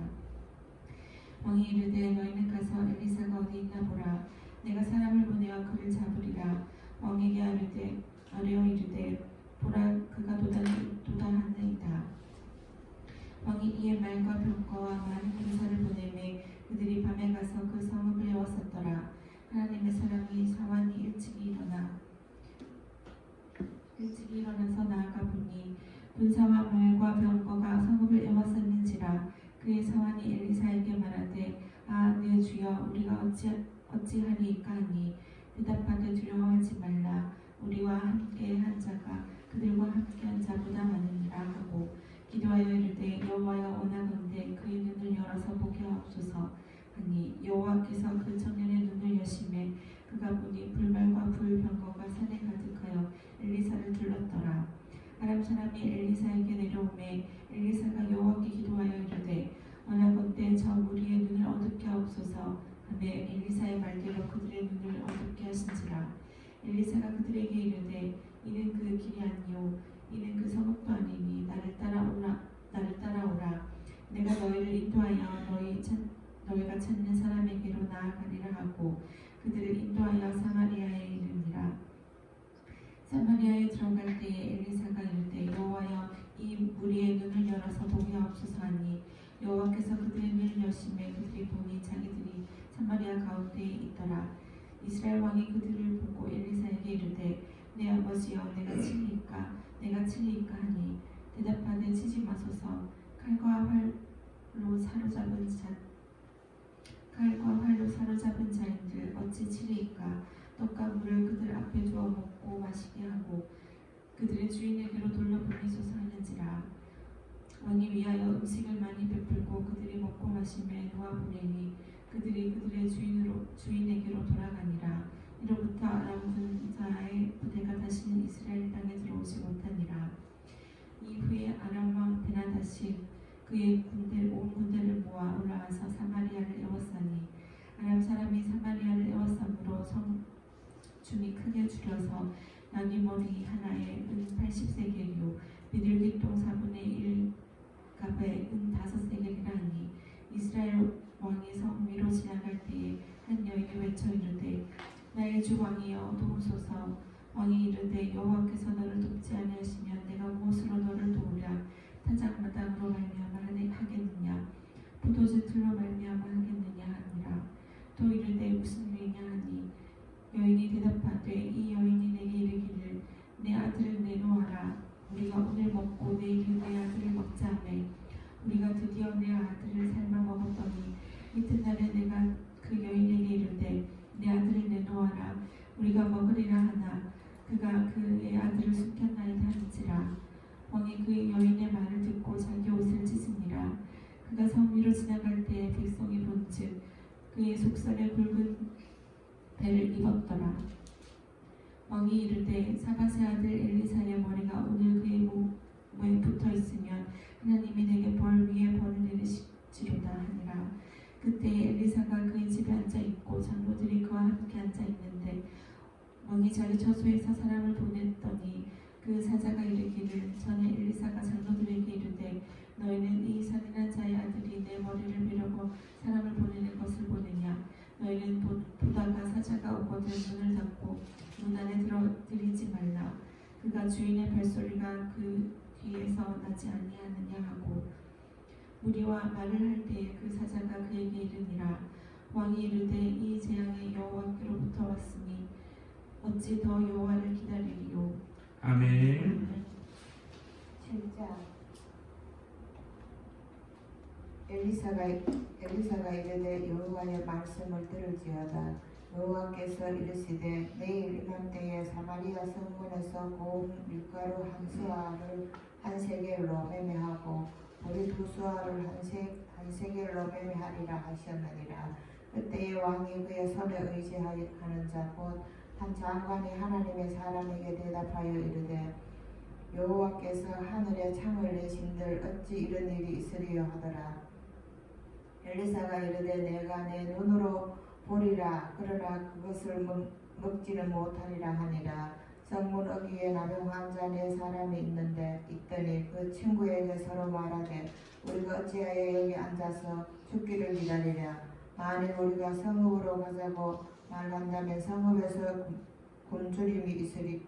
왕이 이르되 너희는 가서 엘리사가 어디 있나 보라. 내가 사람을 보내어 그를 잡으리라. 왕에게 아뢰어 이르되 보라 그가 도달하나이다. 왕이 이에 말과 병거와 많은 군사를 보내매 그들이 밤에 가서 그 성읍을 에워쌌더라. 하나님의 사람이 사완이 일찍이 일어나서 나아가 보니 군사와 말과 병거가 성읍을 에워쌌는지라. 그의 사완이 엘리사에게 말하되 내 주여 우리가 어찌하리이까 하니 대답하되 두려워하지 말라. 우리와 함께 한 자가 그들과 함께 한 자보다 많으니라 하고 기도하여 이르되 여호와여 원하건대 그의 눈을 열어서 보게 하옵소서 하니 여호와께서 그 청년의 눈을 여시매 그가 보니 불말과 불병거가 산에 가득하여 엘리사를 둘렀더라. 아람 사람이 엘리사에게 내려오매 엘리사가 여호와께 기도하여 이르되 원하건대 저 무리의 눈을 어둡게 하옵소서 하매 엘리사의 말대로 그들의 눈을 어둡게 하신지라. 엘리사가 그들에게 이르되 이는 그 길이 아니요 이는 그 성읍도 아니니 나를 따라오라. 내가 너희를 인도하여 너희가 찾는 사람에게로 나아가리라 하고 그들을 인도하여 사마리아에 이르니라. 사마리아에 들어갈 때에 엘리사가 이르되 여호와여 이 무리의 눈을 열어서 보게 하옵소서 하니 여호와께서 그들의 눈을 여시매 그들이 보니 자기들이 사마리아 가운데에 있더라. 이스라엘 왕이 그들을 보고 엘리사에게 이르되 내 아버지여 내가 칠리이까 하니 대답하되 치지 마소서. 칼과 활로 사로잡은 자인들 어찌 치리이까. 떡과 물을 그들 앞에 두어 먹고 마시게 하고 그들의 주인에게로 돌려보내소서 하는지라. 왕이 위하여 음식을 많이 베풀고 그들이 먹고 마시며 놓아보내니 그들이 그들의 주인에게로 돌아가니라. 이로부터 아람 군사의 부대가 다시는 이스라엘 땅에 들어오지 못하니라. 이후에 아람 왕 베나다시 그의 온 군대를 모아 올라와서 사마리아를 에워싸니 아람 사람이 사마리아를 에워싸므로 성중이 크게 줄여서 나귀 머리 하나에 은 80세겔이요 비둘기똥 4분의 1 값에 은 5세겔이라 하니 이스라엘 왕이 성 위로 지나갈 때에 한 여인이 외쳐 이르되 나의 주 왕이여 도우소서. 왕이 이르되 여호와께서 너를 돕지 아니하시면 내가 무엇으로 너를 도우랴. 타작마당으로 말미암아 하겠느냐 포도주 틀로 말미암아 하겠느냐 하니라. 또 이르되 무슨 일이냐 하니 여인이 대답하되 이 여인이 내게 이르기를 내 아들을 내놓아라. 우리가 오늘 먹고 내일 내 아들을 먹자 하매 우리가 드디어 내 아들을 삶아 먹었더니 이튿날에 내가 그 여인에게 이르되 내 아들을 내놓아라. 우리가 먹으리라 하나 그가 그의 아들을 숨겼나이다 하는지라. 왕이 그 여인의 말을 듣고 자기 옷을 찢으니라. 그가 성 위로 지나갈 때에 백성이 본즉 그의 속살에 굵은 배를 입었더라. 왕이 이르되 사밧의 아들 엘리사의 머리가 오늘 그의 몸에 붙어 있으면 하나님이 내게 벌 위에 벌을 내리시리로다 하니라. 그때 엘리사가 그의 집에 앉아 있고 장로들이 그와 함께 앉아 있는데 왕이 자기 처소에서 사람을 보냈더니 그 사자가 이르기를 전에 엘리사가 장로들에게 이르되 너희는 이 살인한 자의 아들이 내 머리를 베려고 사람을 보내는 것을 보느냐. 너희는 보다가 사자가 오거든 문을 닫고 문 안에 들이지 말라. 그가 주인의 발소리가 그 귀에서 받지 아니하느냐 하고 무리와 말을 할 때에 그 사자가 그에게 이르니라. 왕이 이르되 이 재앙이 여호와께로부터 왔으니 어찌 더 여호와를 기다리리요. 아멘. 7장 엘리사가 이르되 여호와의 말씀을 들을지어다. 여호와께서 이르시되 내일 이맘때에 사마리아 성문에서 고운 밀가루 한 수아를 한 세겔로 매매하고 보리 두 수아를 한 세겔로 매매하리라 하셨느니라. 그때에 왕이 그의 손에 의지하는 자 곧 한 장관이 하나님의 사람에게 대답하여 이르되 여호와께서 하늘에 창을 내신들 어찌 이런 일이 있으리요 하더라. 엘리사가 이르되 내가 내 눈으로 보리라. 그러나 그것을 먹지는 못하리라 하니라. 성문 어귀에 나병 환자 네 사람이 있더니 그 친구에게 서로 말하되 우리가 어찌하여 여기 앉아서 죽기를 기다리랴. 만일 우리가 성읍으로 가자고 말한다면 성읍에서 굶주림이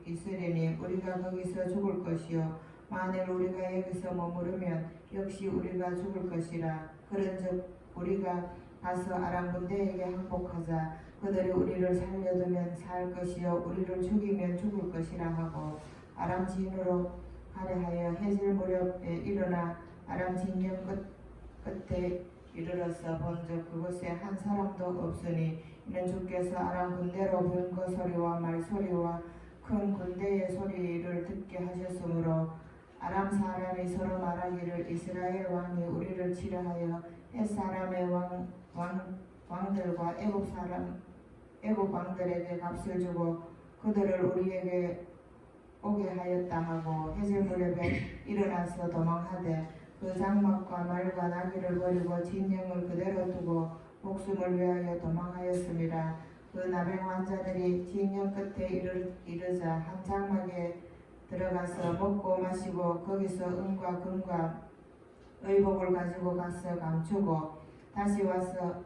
있으리니 우리가 거기서 죽을 것이요 만일 우리가 여기서 머무르면 역시 우리가 죽을 것이라. 그런즉 우리가 가서 아람 군대에게 항복하자. 그들이 우리를 살려두면 살 것이요 우리를 죽이면 죽을 것이라 하고 아람 진으로 가려 하여 해질 무렵에 일어나 아람 진영 끝에 이르러서 본즉 그곳에 한 사람도 없으니 이는 주께서 아람 군대로 병거 소리와 말소리와 큰 군대의 소리를 듣게 하셨으므로 아람 사람이 서로 말하기를 이스라엘 왕이 우리를 치려 하여 헷 사람의 왕들과 애굽 왕들에게 값을 주고 그들을 우리에게 오게 하였다 하고 해질 무렵에 일어나서 도망하되 그 장막과 말과 나귀를 버리고 진영을 그대로 두고 목숨을 위하여 도망하였음이라. 그 나병 환자들이 진영 끝에 이르자 한 장막에 들어가서 먹고 마시고 거기서 은과 금과 의복을 가지고 가서 감추고 다시 와서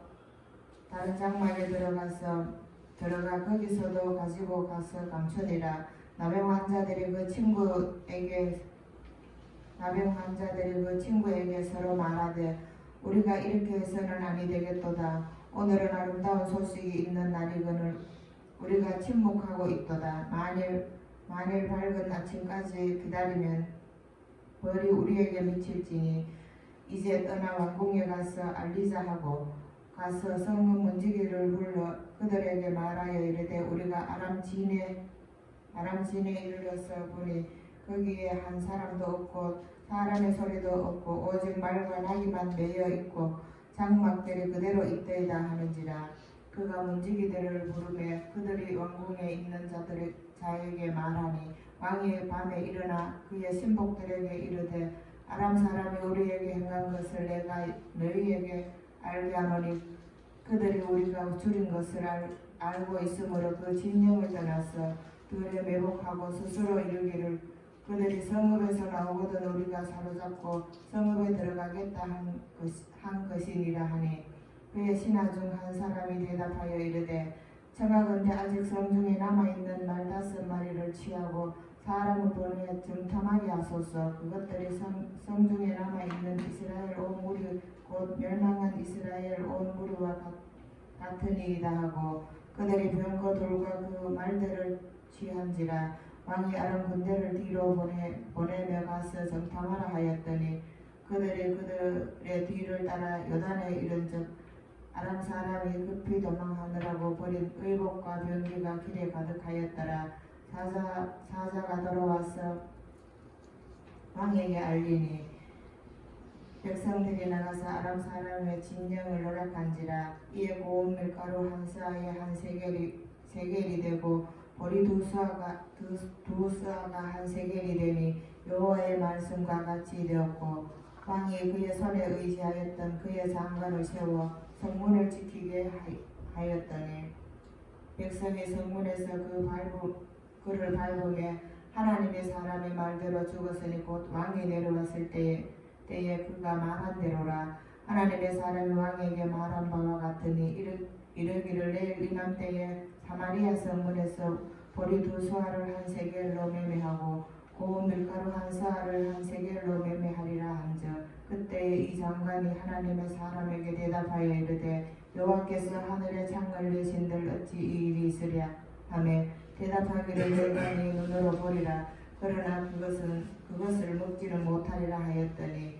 다른 장막에 들어가 거기서도 가지고 가서 감추니라. 나병 환자들이 그 친구에게 서로 말하되 우리가 이렇게 해서는 아니 되겠도다. 오늘은 아름다운 소식이 있는 날이거늘 우리가 침묵하고 있도다. 만일 밝은 아침까지 기다리면 벌이 우리에게 미칠지니 이제 떠나 왕궁에 가서 알리자 하고 가서 성읍 문지기를 불러 그들에게 말하여 이르되 우리가 아람 진에 이르러서 보니 거기에 한 사람도 없고 사람의 소리도 없고 오직 말과 나귀만 매여 있고 장막들이 그대로 있더이다 하는지라. 그가 문지기들을 부르매 그들이 왕궁에 있는 자에게 말하니 왕이 밤에 일어나 그의 신복들에게 이르되 아람 사람이 우리에게 행한 것을 내가 너희에게 알게 하노니 그들이 우리가 줄인 것을 알고 있으므로 그 진영을 떠나서 들에 매복하고 스스로 이르기를 그들이 성읍에서 나오거든 우리가 사로잡고 성읍에 들어가겠다 한 것이니라 하니 그의 신하 중 한 사람이 대답하여 이르되 청하건대 아직 성중에 남아있는 말 5마리를 취하고 사람을 보내 정탐하게 하소서. 그것들이 성중에 남아있는 이스라엘 온 무리 곧 멸망한 이스라엘 온 무리와 같으니이다 하고 그들이 병거 돌과 그 말들을 취한지라. 왕이 아람 군대를 뒤로 보내며 가서 정탐하라 하였더니 그들이 그들의 뒤를 따라 요단에 이른즉 아람 사람이 급히 도망하느라고 버린 의복과 병기가 길에 가득하였더라. 사자가 돌아와서 왕에게 알리니 백성들이 나가서 아람 사람의 진영을 노력한지라. 이에 고운 밀가루 한 수아에 한 세겔이 되고 보리 두 수아가 한 세겔이 되니 여호와의 말씀과 같이 되었고 왕이 그의 손에 의지하였던 그의 장관을 세워 성문을 지키게 하였더니 백성이 성문에서 그를 밟으며 하나님의 사람의 말대로 죽었으니 곧 왕이 내려왔을 때에 그가 말한 대로라. 하나님의 사람이 왕에게 말한 바와 같으니 이르기를 내일 이맘때에 사마리아 성문에서 보리 두 수아를 한 세겔로 매매하고 고운 밀가루 한 수아를 한 세겔로 매매하리라 그때 이 장관이 하나님의 사람에게 대답하여 이르되 여호와께서 하늘의 창을 여신들 어찌 이 일이 있으랴 하며 대답하기를 내가 네 눈으로 보리라. 그러나 그것을 먹지는 못하리라 하였더니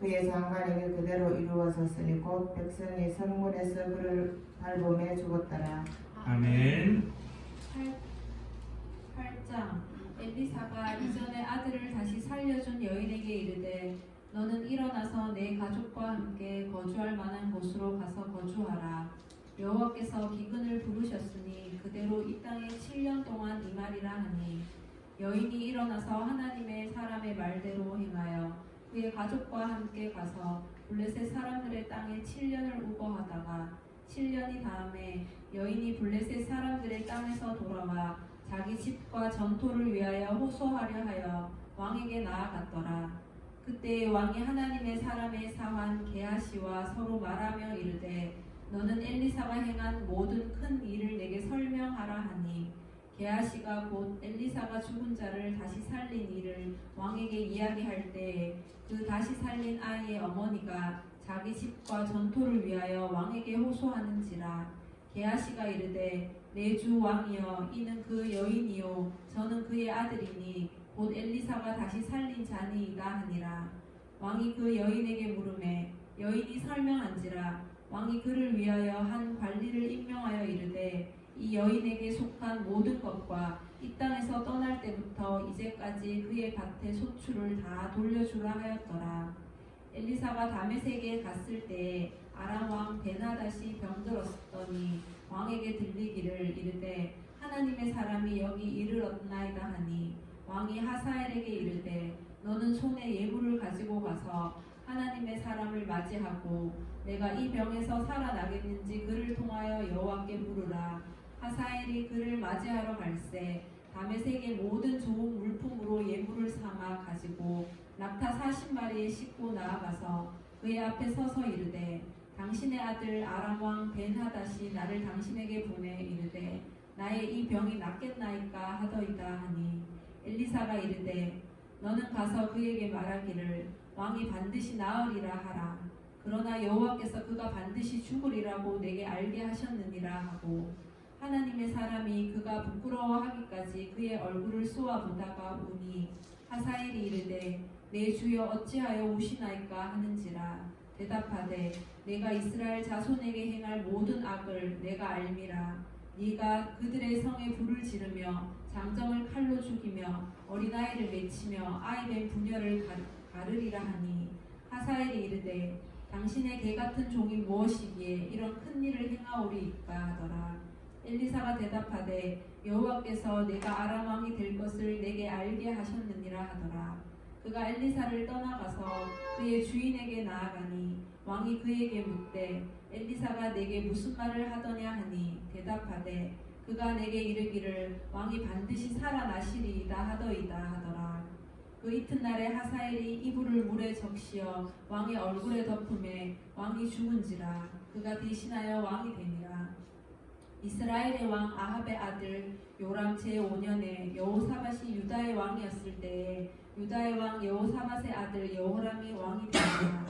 그의 장관에게 그대로 이루어졌으니 곧 백성이 성문에서 그를 밟음에 죽었더라. 아멘. 8장 엘리사가 이전에 아들을 다시 살려준 여인에게 이르되 너는 일어나서 내 가족과 함께 거주할 만한 곳으로 가서 거주하라. 여호와께서 기근을 부르셨으니 그대로 이 땅에 7년 동안 임하리라 하니 여인이 일어나서 하나님의 사람의 말대로 행하여 그의 가족과 함께 가서 블레셋 사람들의 땅에 7년을 우거하다가 7년이 다음에 여인이 블레셋 사람들의 땅에서 돌아와 자기 집과 전토를 위하여 호소하려 하여 왕에게 나아갔더라. 그때 왕이 하나님의 사람의 사환 게하시와 서로 말하며 이르되 너는 엘리사가 행한 모든 큰 일을 내게 설명하라 하니 게하시가 곧 엘리사가 죽은 자를 다시 살린 일을 왕에게 이야기할 때에 그 다시 살린 아이의 어머니가 자기 집과 전토를 위하여 왕에게 호소하는지라. 게하시가 이르되 내 주 왕이여 이는 그 여인이요 저는 그의 아들이니 곧 엘리사가 다시 살린 자니이다 하니라. 왕이 그 여인에게 물으매 여인이 설명한지라. 왕이 그를 위하여 한 관리를 임명하여 이르되 이 여인에게 속한 모든 것과 이 땅에서 떠날 때부터 이제까지 그의 밭의 소출을 다 돌려주라 하였더라. 엘리사가 다메섹에 갔을 때에 아람 왕 베나닷이 병들었더니 왕에게 들리기를 이르되 하나님의 사람이 여기 이르렀나이다 하니 왕이 하사엘에게 이르되 너는 손에 예물을 가지고 가서 하나님의 사람을 맞이하고 내가 이 병에서 살아나겠는지 그를 통하여 여호와께 물으라. 하사엘이 그를 맞이하러 갈새 다메섹의 모든 좋은 물품으로 예물을 삼아 가지고 낙타 40마리에 싣고 나아가서 그의 앞에 서서 이르되 당신의 아들 아람 왕 벤하닷이 나를 당신에게 보내 이르되 나의 이 병이 낫겠나이까 하더이다 하니 엘리사가 이르되 너는 가서 그에게 말하기를 왕이 반드시 나으리라 하라. 그러나 여호와께서 그가 반드시 죽으리라고 내게 알게 하셨느니라 하고 하나님의 사람이 그가 부끄러워하기까지 그의 얼굴을 쏘아보다가 우니 하사엘이 이르되 내 주여 어찌하여 우시나이까 하는지라. 대답하되 내가 이스라엘 자손에게 행할 모든 악을 내가 알미라. 네가 그들의 성에 불을 지르며 장정을 칼로 죽이며 어린아이를 맺히며 아이된 부녀를 가르리라 하니 하사엘이 이르되 당신의 개같은 종이 무엇이기에 이런 큰 일을 행하오리이까 하더라. 엘리사가 대답하되 여호와께서 내가 아람 왕이 될 것을 내게 알게 하셨느니라 하더라. 그가 엘리사를 떠나가서 그의 주인에게 나아가니 왕이 그에게 묻되 엘리사가 내게 무슨 말을 하더냐 하니 대답하되 그가 내게 이르기를 왕이 반드시 살아나시리이다 하더이다 하더라. 그 이튿날에 하사엘이 이불을 물에 적시어 왕의 얼굴에 덮음에 왕이 죽은지라. 그가 대신하여 왕이 되니라. 이스라엘의 왕 아합의 아들 요람 제5년에 여호사밧이 유다의 왕이었을 때에 유다의 왕 여호사밧의 아들 여호람이 왕이 되니라.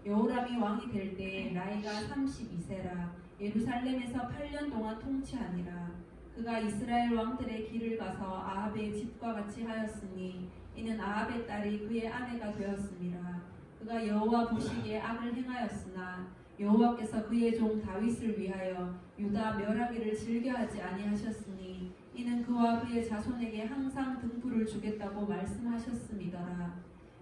여호람이 왕이 될 때에 나이가 32세라. 예루살렘에서 8년 동안 통치하니라. 그가 이스라엘 왕들의 길을 가서 아합의 집과 같이 하였으니 이는 아합의 딸이 그의 아내가 되었음이라. 그가 여호와 보시기에 악을 행하였으나 여호와께서 그의 종 다윗을 위하여 유다 멸하기를 즐겨하지 아니하셨으니 이는 그와 그의 자손에게 항상 등불을 주겠다고 말씀하셨음이더라.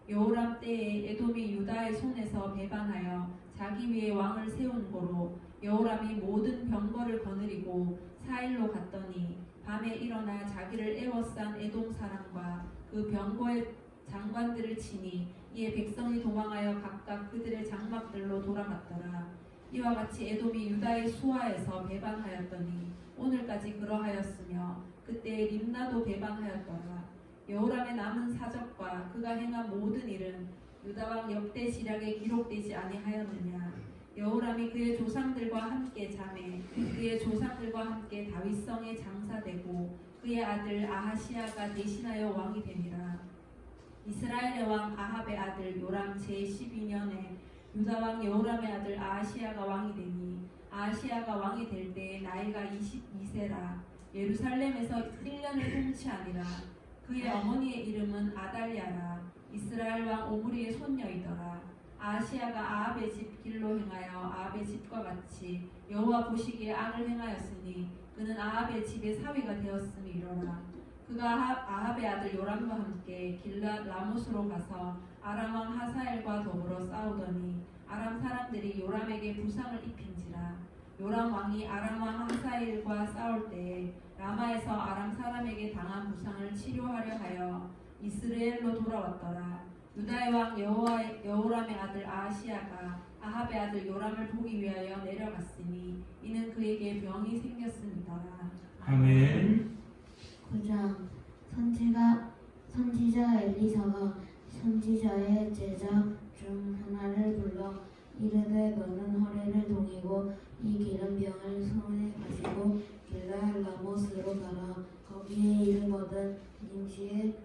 여호람 때에 에돔이 유다의 손에서 배반하여 자기 위에 왕을 세운 고로 여호람이 모든 병거를 거느리고 사일로 갔더니 밤에 일어나 자기를 애워싼 에돔 사람과 그 병거의 장관들을 치니 이에 백성이 도망하여 각각 그들의 장막들로 돌아갔더라. 이와 같이 에돔이 유다의 수하에서 배반하였더니 오늘까지 그러하였으며 그때 림나도 배반하였더라. 여호람의 남은 사적과 그가 행한 모든 일은 유다왕 역대 지략에 기록되지 아니하였느냐. 여호람이 그의 조상들과 함께 잠에 그의 조상들과 함께 다윗성에 장사되고 그의 아들 아하시야가 대신하여 왕이 되니라. 이스라엘의 왕 아합의 아들 요람 왕 제12년에 유다 왕 여호람의 아들 아하시야가 왕이 되니 아하시야가 왕이 될 때에 나이가 22세라. 예루살렘에서 1년을 통치하니라. 그의 어머니의 이름은 아달랴라. 이스라엘 왕 오므리의 손녀이더라. 아하시야가 아합의 집 길로 행하여 아합의 집과 같이 여호와 보시기에 악을 행하였으니 그는 아합의 집의 사위가 되었음이로라. 그가 아합의 아들 요람과 함께 길랏 라못으로 가서 아람 왕 하사엘과 더불어 싸우더니 아람 사람들이 요람에게 부상을 입힌지라. 요람 왕이 아람 왕 하사엘과 싸울 때에 라마에서 아람 사람에게 당한 부상을 치료하려 하여 이스라엘로 돌아왔더라. 유다의 왕 여호람의 아들 아하시야가 아합의 아들 요람을 보기 위하여 내려갔으니 이는 그에게 병이 생겼음이더라. 아멘. 9장 선지자 엘리사가 선지자의 제자 중 하나를 불러 이르되 너는 허리를 동이고 이 기름병을 손에 가지고 길랏 라못으로 가라. 거기에 이르거든 nim시의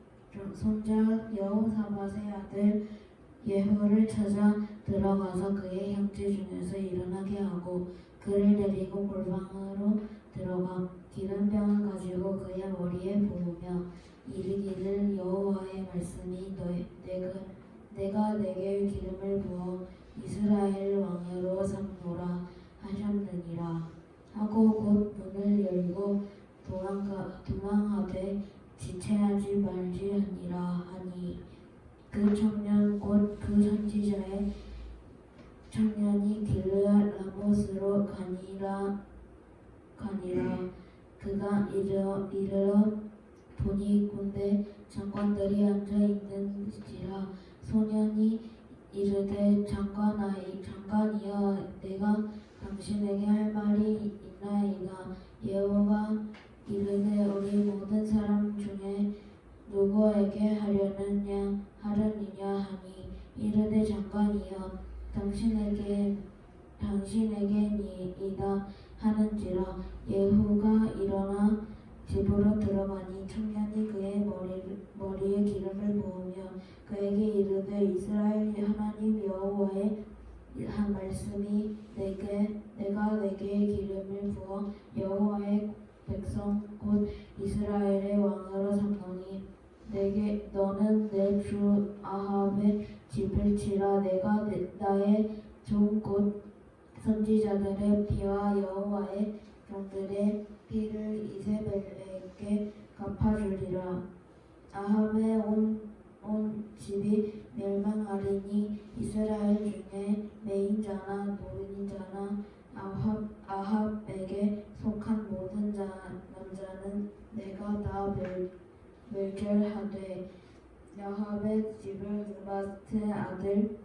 손자 여호사밧의 아들 예후를 찾아 들어가서 그의 형제 중에서 일어나게 하고 그를 데리고 골방으로 들어가 기름병을 가지고 그의 머리에 부으며 이르기를 여호와의 말씀이 내가 내게 기름을 부어 이스라엘 왕으로 삼노라 하셨느니라 하고 곧 문을 열고 도망하되 지체하지 말지 아니라 하니 그 청년 곧 그 선지자의 청년이 길르앗 라못으로 가니라 그가 이르러 보니 군대 장관들이 앉아 있는지라 소년이 이르되 장관이여 내가 당신에게 할 말이 있나이다. 여호와가 이르되 우리 모든 사람 중에 누구에게 하려느냐 하니 이르되 장관이여 당신에게니이다 하는지라. 예후가 일어나 집으로 들어가니 청년이 그의 머리에 기름을 부으며 그에게 이르되 이스라엘 하나님 여호와의 한 말씀이 내가 내게 기름을 부어 여호와의 백성 곧 이스라엘의 왕으로 삼노니 너는 내 주 아합의 집을 치라. 내가 나의 종 곧 선지자들의 피와 여호와의 종들의 피를 이세벨에게 갚아주리라. 아합의 온 집이 멸망하리니 이스라엘 중에 매인자나 노인자나 아합에게 속한 모든 남자는 내가 다 멸절하되 아합의 집을 느바트의 아들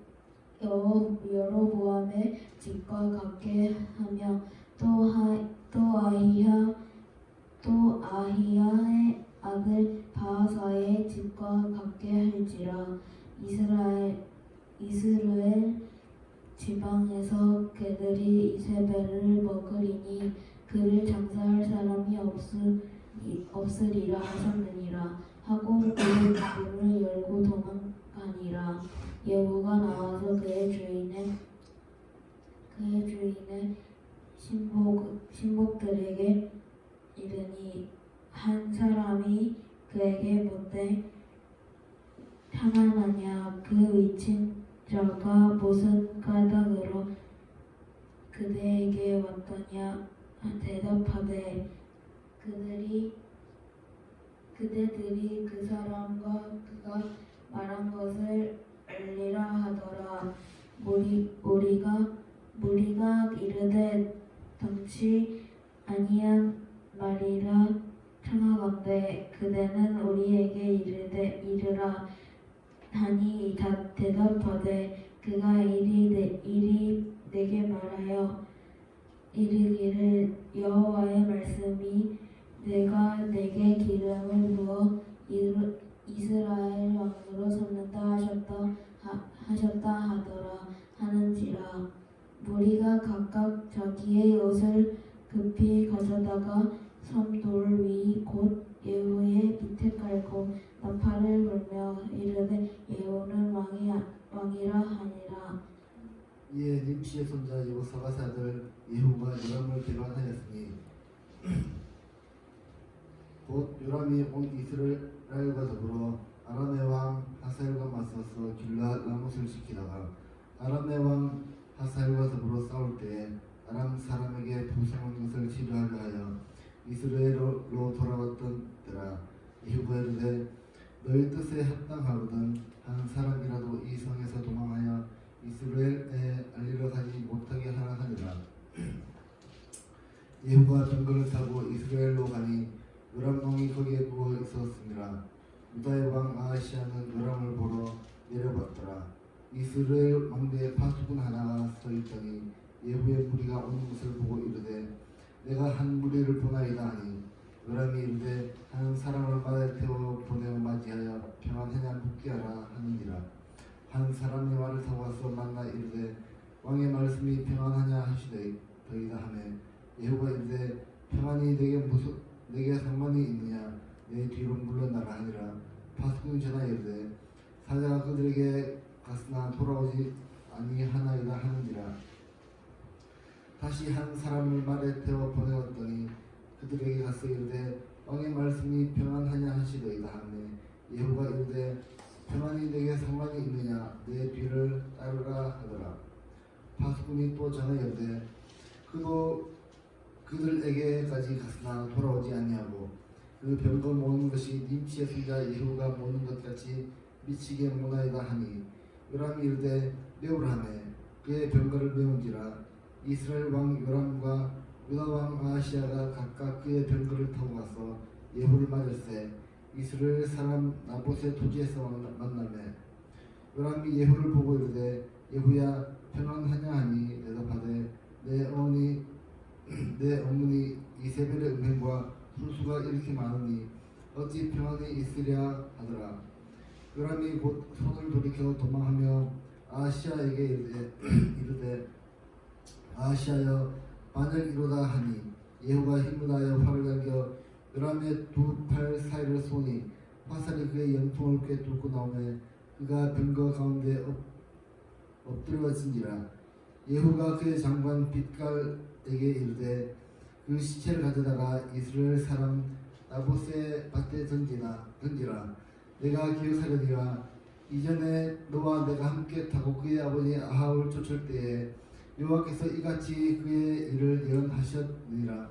여로보암의 집과 같게 하며 또 아히야의 아들 바하사의 집과 같게 할지라. 이스라엘 지방에서 그들이 이세벨을 먹으리니 그를 장사할 사람이 없으리라 하셨느니라 하고 그 문을 열고 도망가니라. 예후가 나와서 그의 주인의 신복들에게 이르니 한 사람이 그에게 묻되 평안하냐 그 위친 자가 무슨 까닭으로 그대에게 왔더냐 대답하되 그대들이 그 사람과 그가 말한 것을 알리라 하더라. 무리가 이르되 덩치 아니한 말이라 청하건대 그대는 우리에게 이르라 하니 대답하되 그가 이리 내게 말하여 이르기를 여호와의 말씀이 내가 내게 기름을 부어 이스라엘 왕으로 삼는다 하셨다 하더라 하는지라. 무리가 각각 자기의 옷을 급히 가져다가 섬돌 위 곧 예후의 밑에 깔고 나팔을 불며 이르되 예후는 왕이라 하니라. 이에 님시의 손자 여호사밧의 아들 예후가 요람을 배반하였으니 곧 요람이 온 이스라엘과 더불어 아람의 왕 하사엘과 맞서서 길르앗 라못을 지키다가 아람의 왕 하사엘과 더불어 싸울 때에 아람 사람에게 부상한 것을 치료하려 하여 이스라엘로 돌아왔던 때라. 예후가 이르되 너희 뜻에 합당하거든 한 사람이라도 이 성에서 도망하여 이스라엘에 알리러 가지 못하게 하라 하니라. 예후가 병거를 타고 이스라엘로 가니 요람왕이 거기에 누워 있었습니다. 유다의 왕 아하시아는 요람을 보러 내려봤더라. 이스라엘 왕대에 파수꾼 하나가 서 있더니 예후의 무리가 오는 것을 보고 이르되 내가 한 무리를 보나이다 하니 요람이 이르되 한 사람을 말에 태워 보내어 맞이하여 평안하냐 묻게 하라 하느니라. 한 사람이 말을 타고 와서 만나 이르되 왕의 말씀이 평안하냐 하시더이다 하매 예후가 이르되 평안이 내게 상관이 있느냐 내 뒤로 물러나라 하니라. 파수꾼이 전하 이르되 사자가 그들에게 갔으나 돌아오지 아니하나이다 하느니라. 다시 한 사람을 말에 태워 보내었더니 그들에게 가서 이르되 왕의 말씀이 평안하냐 하시더이다 하매 예후가 이르되 평안이 내게 상관이 있느냐 내 뒤를 따르라 하더라. 파수꾼이 또 전하 이르되 그도 그들에게까지 갔으나 돌아오지 아니하고 그 병거 모으는 것이 님시의 손자 예후가 모으는 것 같이 미치게 모나이다 하니 요람이 이르되 메우라하매 그의 병거를 메운지라. 이스라엘 왕 요람과 유다 왕 아하시아가 각각 그의 병거를 타고 가서 예후를 맞을세 이스라엘 사람 나봇의 토지에서 만나매 요람이 예후를 보고 이르되 예후야 평안하냐 하니 대답하되 내 어머니 이세벨의 음행과 술수가 이렇게 많으니 어찌 평안이 있으랴 하더라. 요람이 곧 손을 돌이켜 도망하며 아하시아에게 이르되 아하시아여 만약 이로다 하니 예후가 힘을 다하여 활을 당겨 요람의 두 팔 사이를 쏘니 화살이 그의 연통을 꿰뚫고 나오매 그가 병거 가운데 엎드려진지라. 예후가 그의 장관 빛깔에게 이르되 그 시체를 가져다가 이스라엘 사람 나봇의 밭에 던지라. 내가 기억하려니와 이전에 너와 내가 함께 타고 그의 아버지 아합을 쫓을 때에 여호와께서 이같이 그의 일을 예언하셨느니라.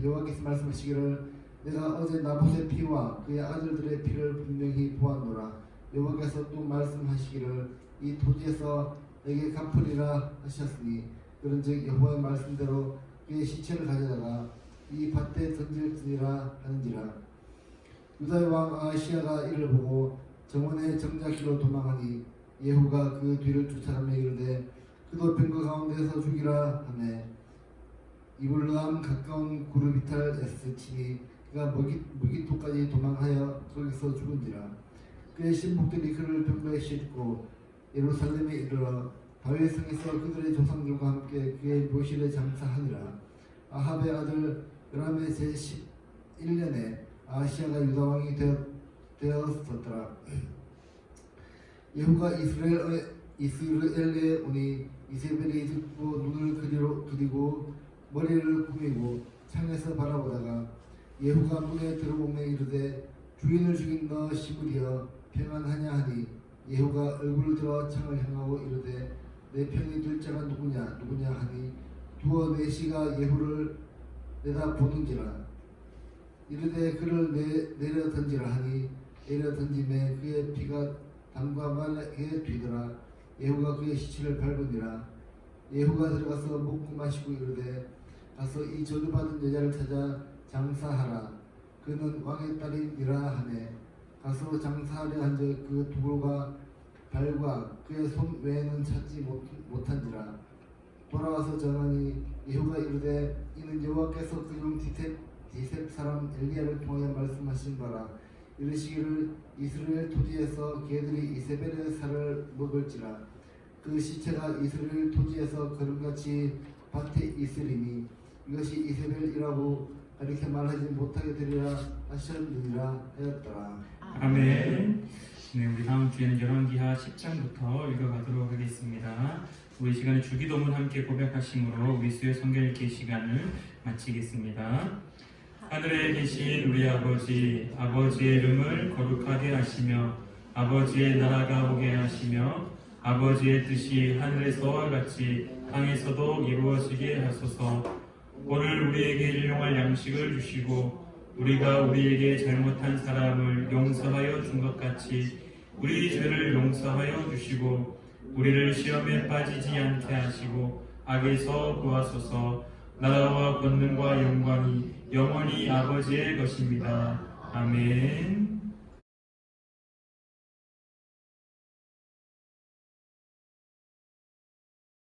여호와께서 말씀하시기를 내가 어제 나봇의 피와 그의 아들들의 피를 분명히 보았노라. 여호와께서 또 말씀하시기를 이 토지에서 내게 갚으리라 하셨으니 그런즉 여호와의 말씀대로 그의 시체를 가져다가 이 밭에 던질지니라 하는지라. 유다의 왕 아하시아가 이를 보고 정원의 정자길로 도망하니 예후가 그 뒤를 쫓아가며 이르되 그도 병거 가운데서 죽이라 하매 이블람 가까운 구르비탈에서 치니 그가 무기토까지 도망하여 거기서 죽은지라. 그의 신복들이 그를 병거에 싣고 예루살렘에 이르러 다윗 성에서 그들의 조상들과 함께 그의 묘실에 장사하니라. 아합의 아들 요람의 제11년에 아하시아가 유다 왕이 되었었더라. 예후가 이스라엘에 오니 이세벨이 듣고 눈을 그리고 머리를 꾸미고 창에서 바라보다가 예후가 문에 들어오며 이르되 주인을 죽인 너 시므리여 평안하냐 하니 예후가 얼굴을 들어 창을 향하고 이르되 내 편이 될 자가 누구냐 하니 두어 내시가 예후를 내다보는지라. 이르되 그를 내려 던지라 하니 내려 던짐에 그의 피가 담과 말에 뒤더라. 예후가 그의 시체를 밟으니라. 예후가 들어가서 먹고 마시고 이르되 가서 이 저주받은 여자를 찾아 장사하라. 그는 왕의 딸이니라 하네. 가서 장사하려 한즉 그 두골과 발과 그의 손 외에는 찾지 못한지라. 돌아와서 전하니 예후가 이르되 이는 여호와께서 그중 디셉 사람 엘리야를 통하여 말씀하신 바라. 이르시기를 이스라엘 토지에서 개들이 이세벨의 살을 먹을지라. 그 시체가 이스라엘 토지에서 걸음같이 밭에 있으리니 이것이 이세벨이라고 가리켜 말하지 못하게 되리라 하셨느니라 하였더라. 아멘. 네, 우리 다음 주에는 열왕기하 10장부터 읽어가도록 하겠습니다. 우리 시간에 주기도문 함께 고백하심으로 우리 수요 성경 읽기 시간을 마치겠습니다. 하늘에 계신 우리 아버지, 아버지의 이름을 거룩하게 하시며 아버지의 나라가 오게 하시며 아버지의 뜻이 하늘에서와 같이 땅에서도 이루어지게 하소서. 오늘 우리에게 일용할 양식을 주시고 우리가 우리에게 잘못한 사람을 용서하여 준 것 같이 우리 죄를 용서하여 주시고 우리를 시험에 빠지지 않게 하시고 악에서 구하소서. 나라와 권능과 영광이 영원히 아버지의 것입니다. 아멘.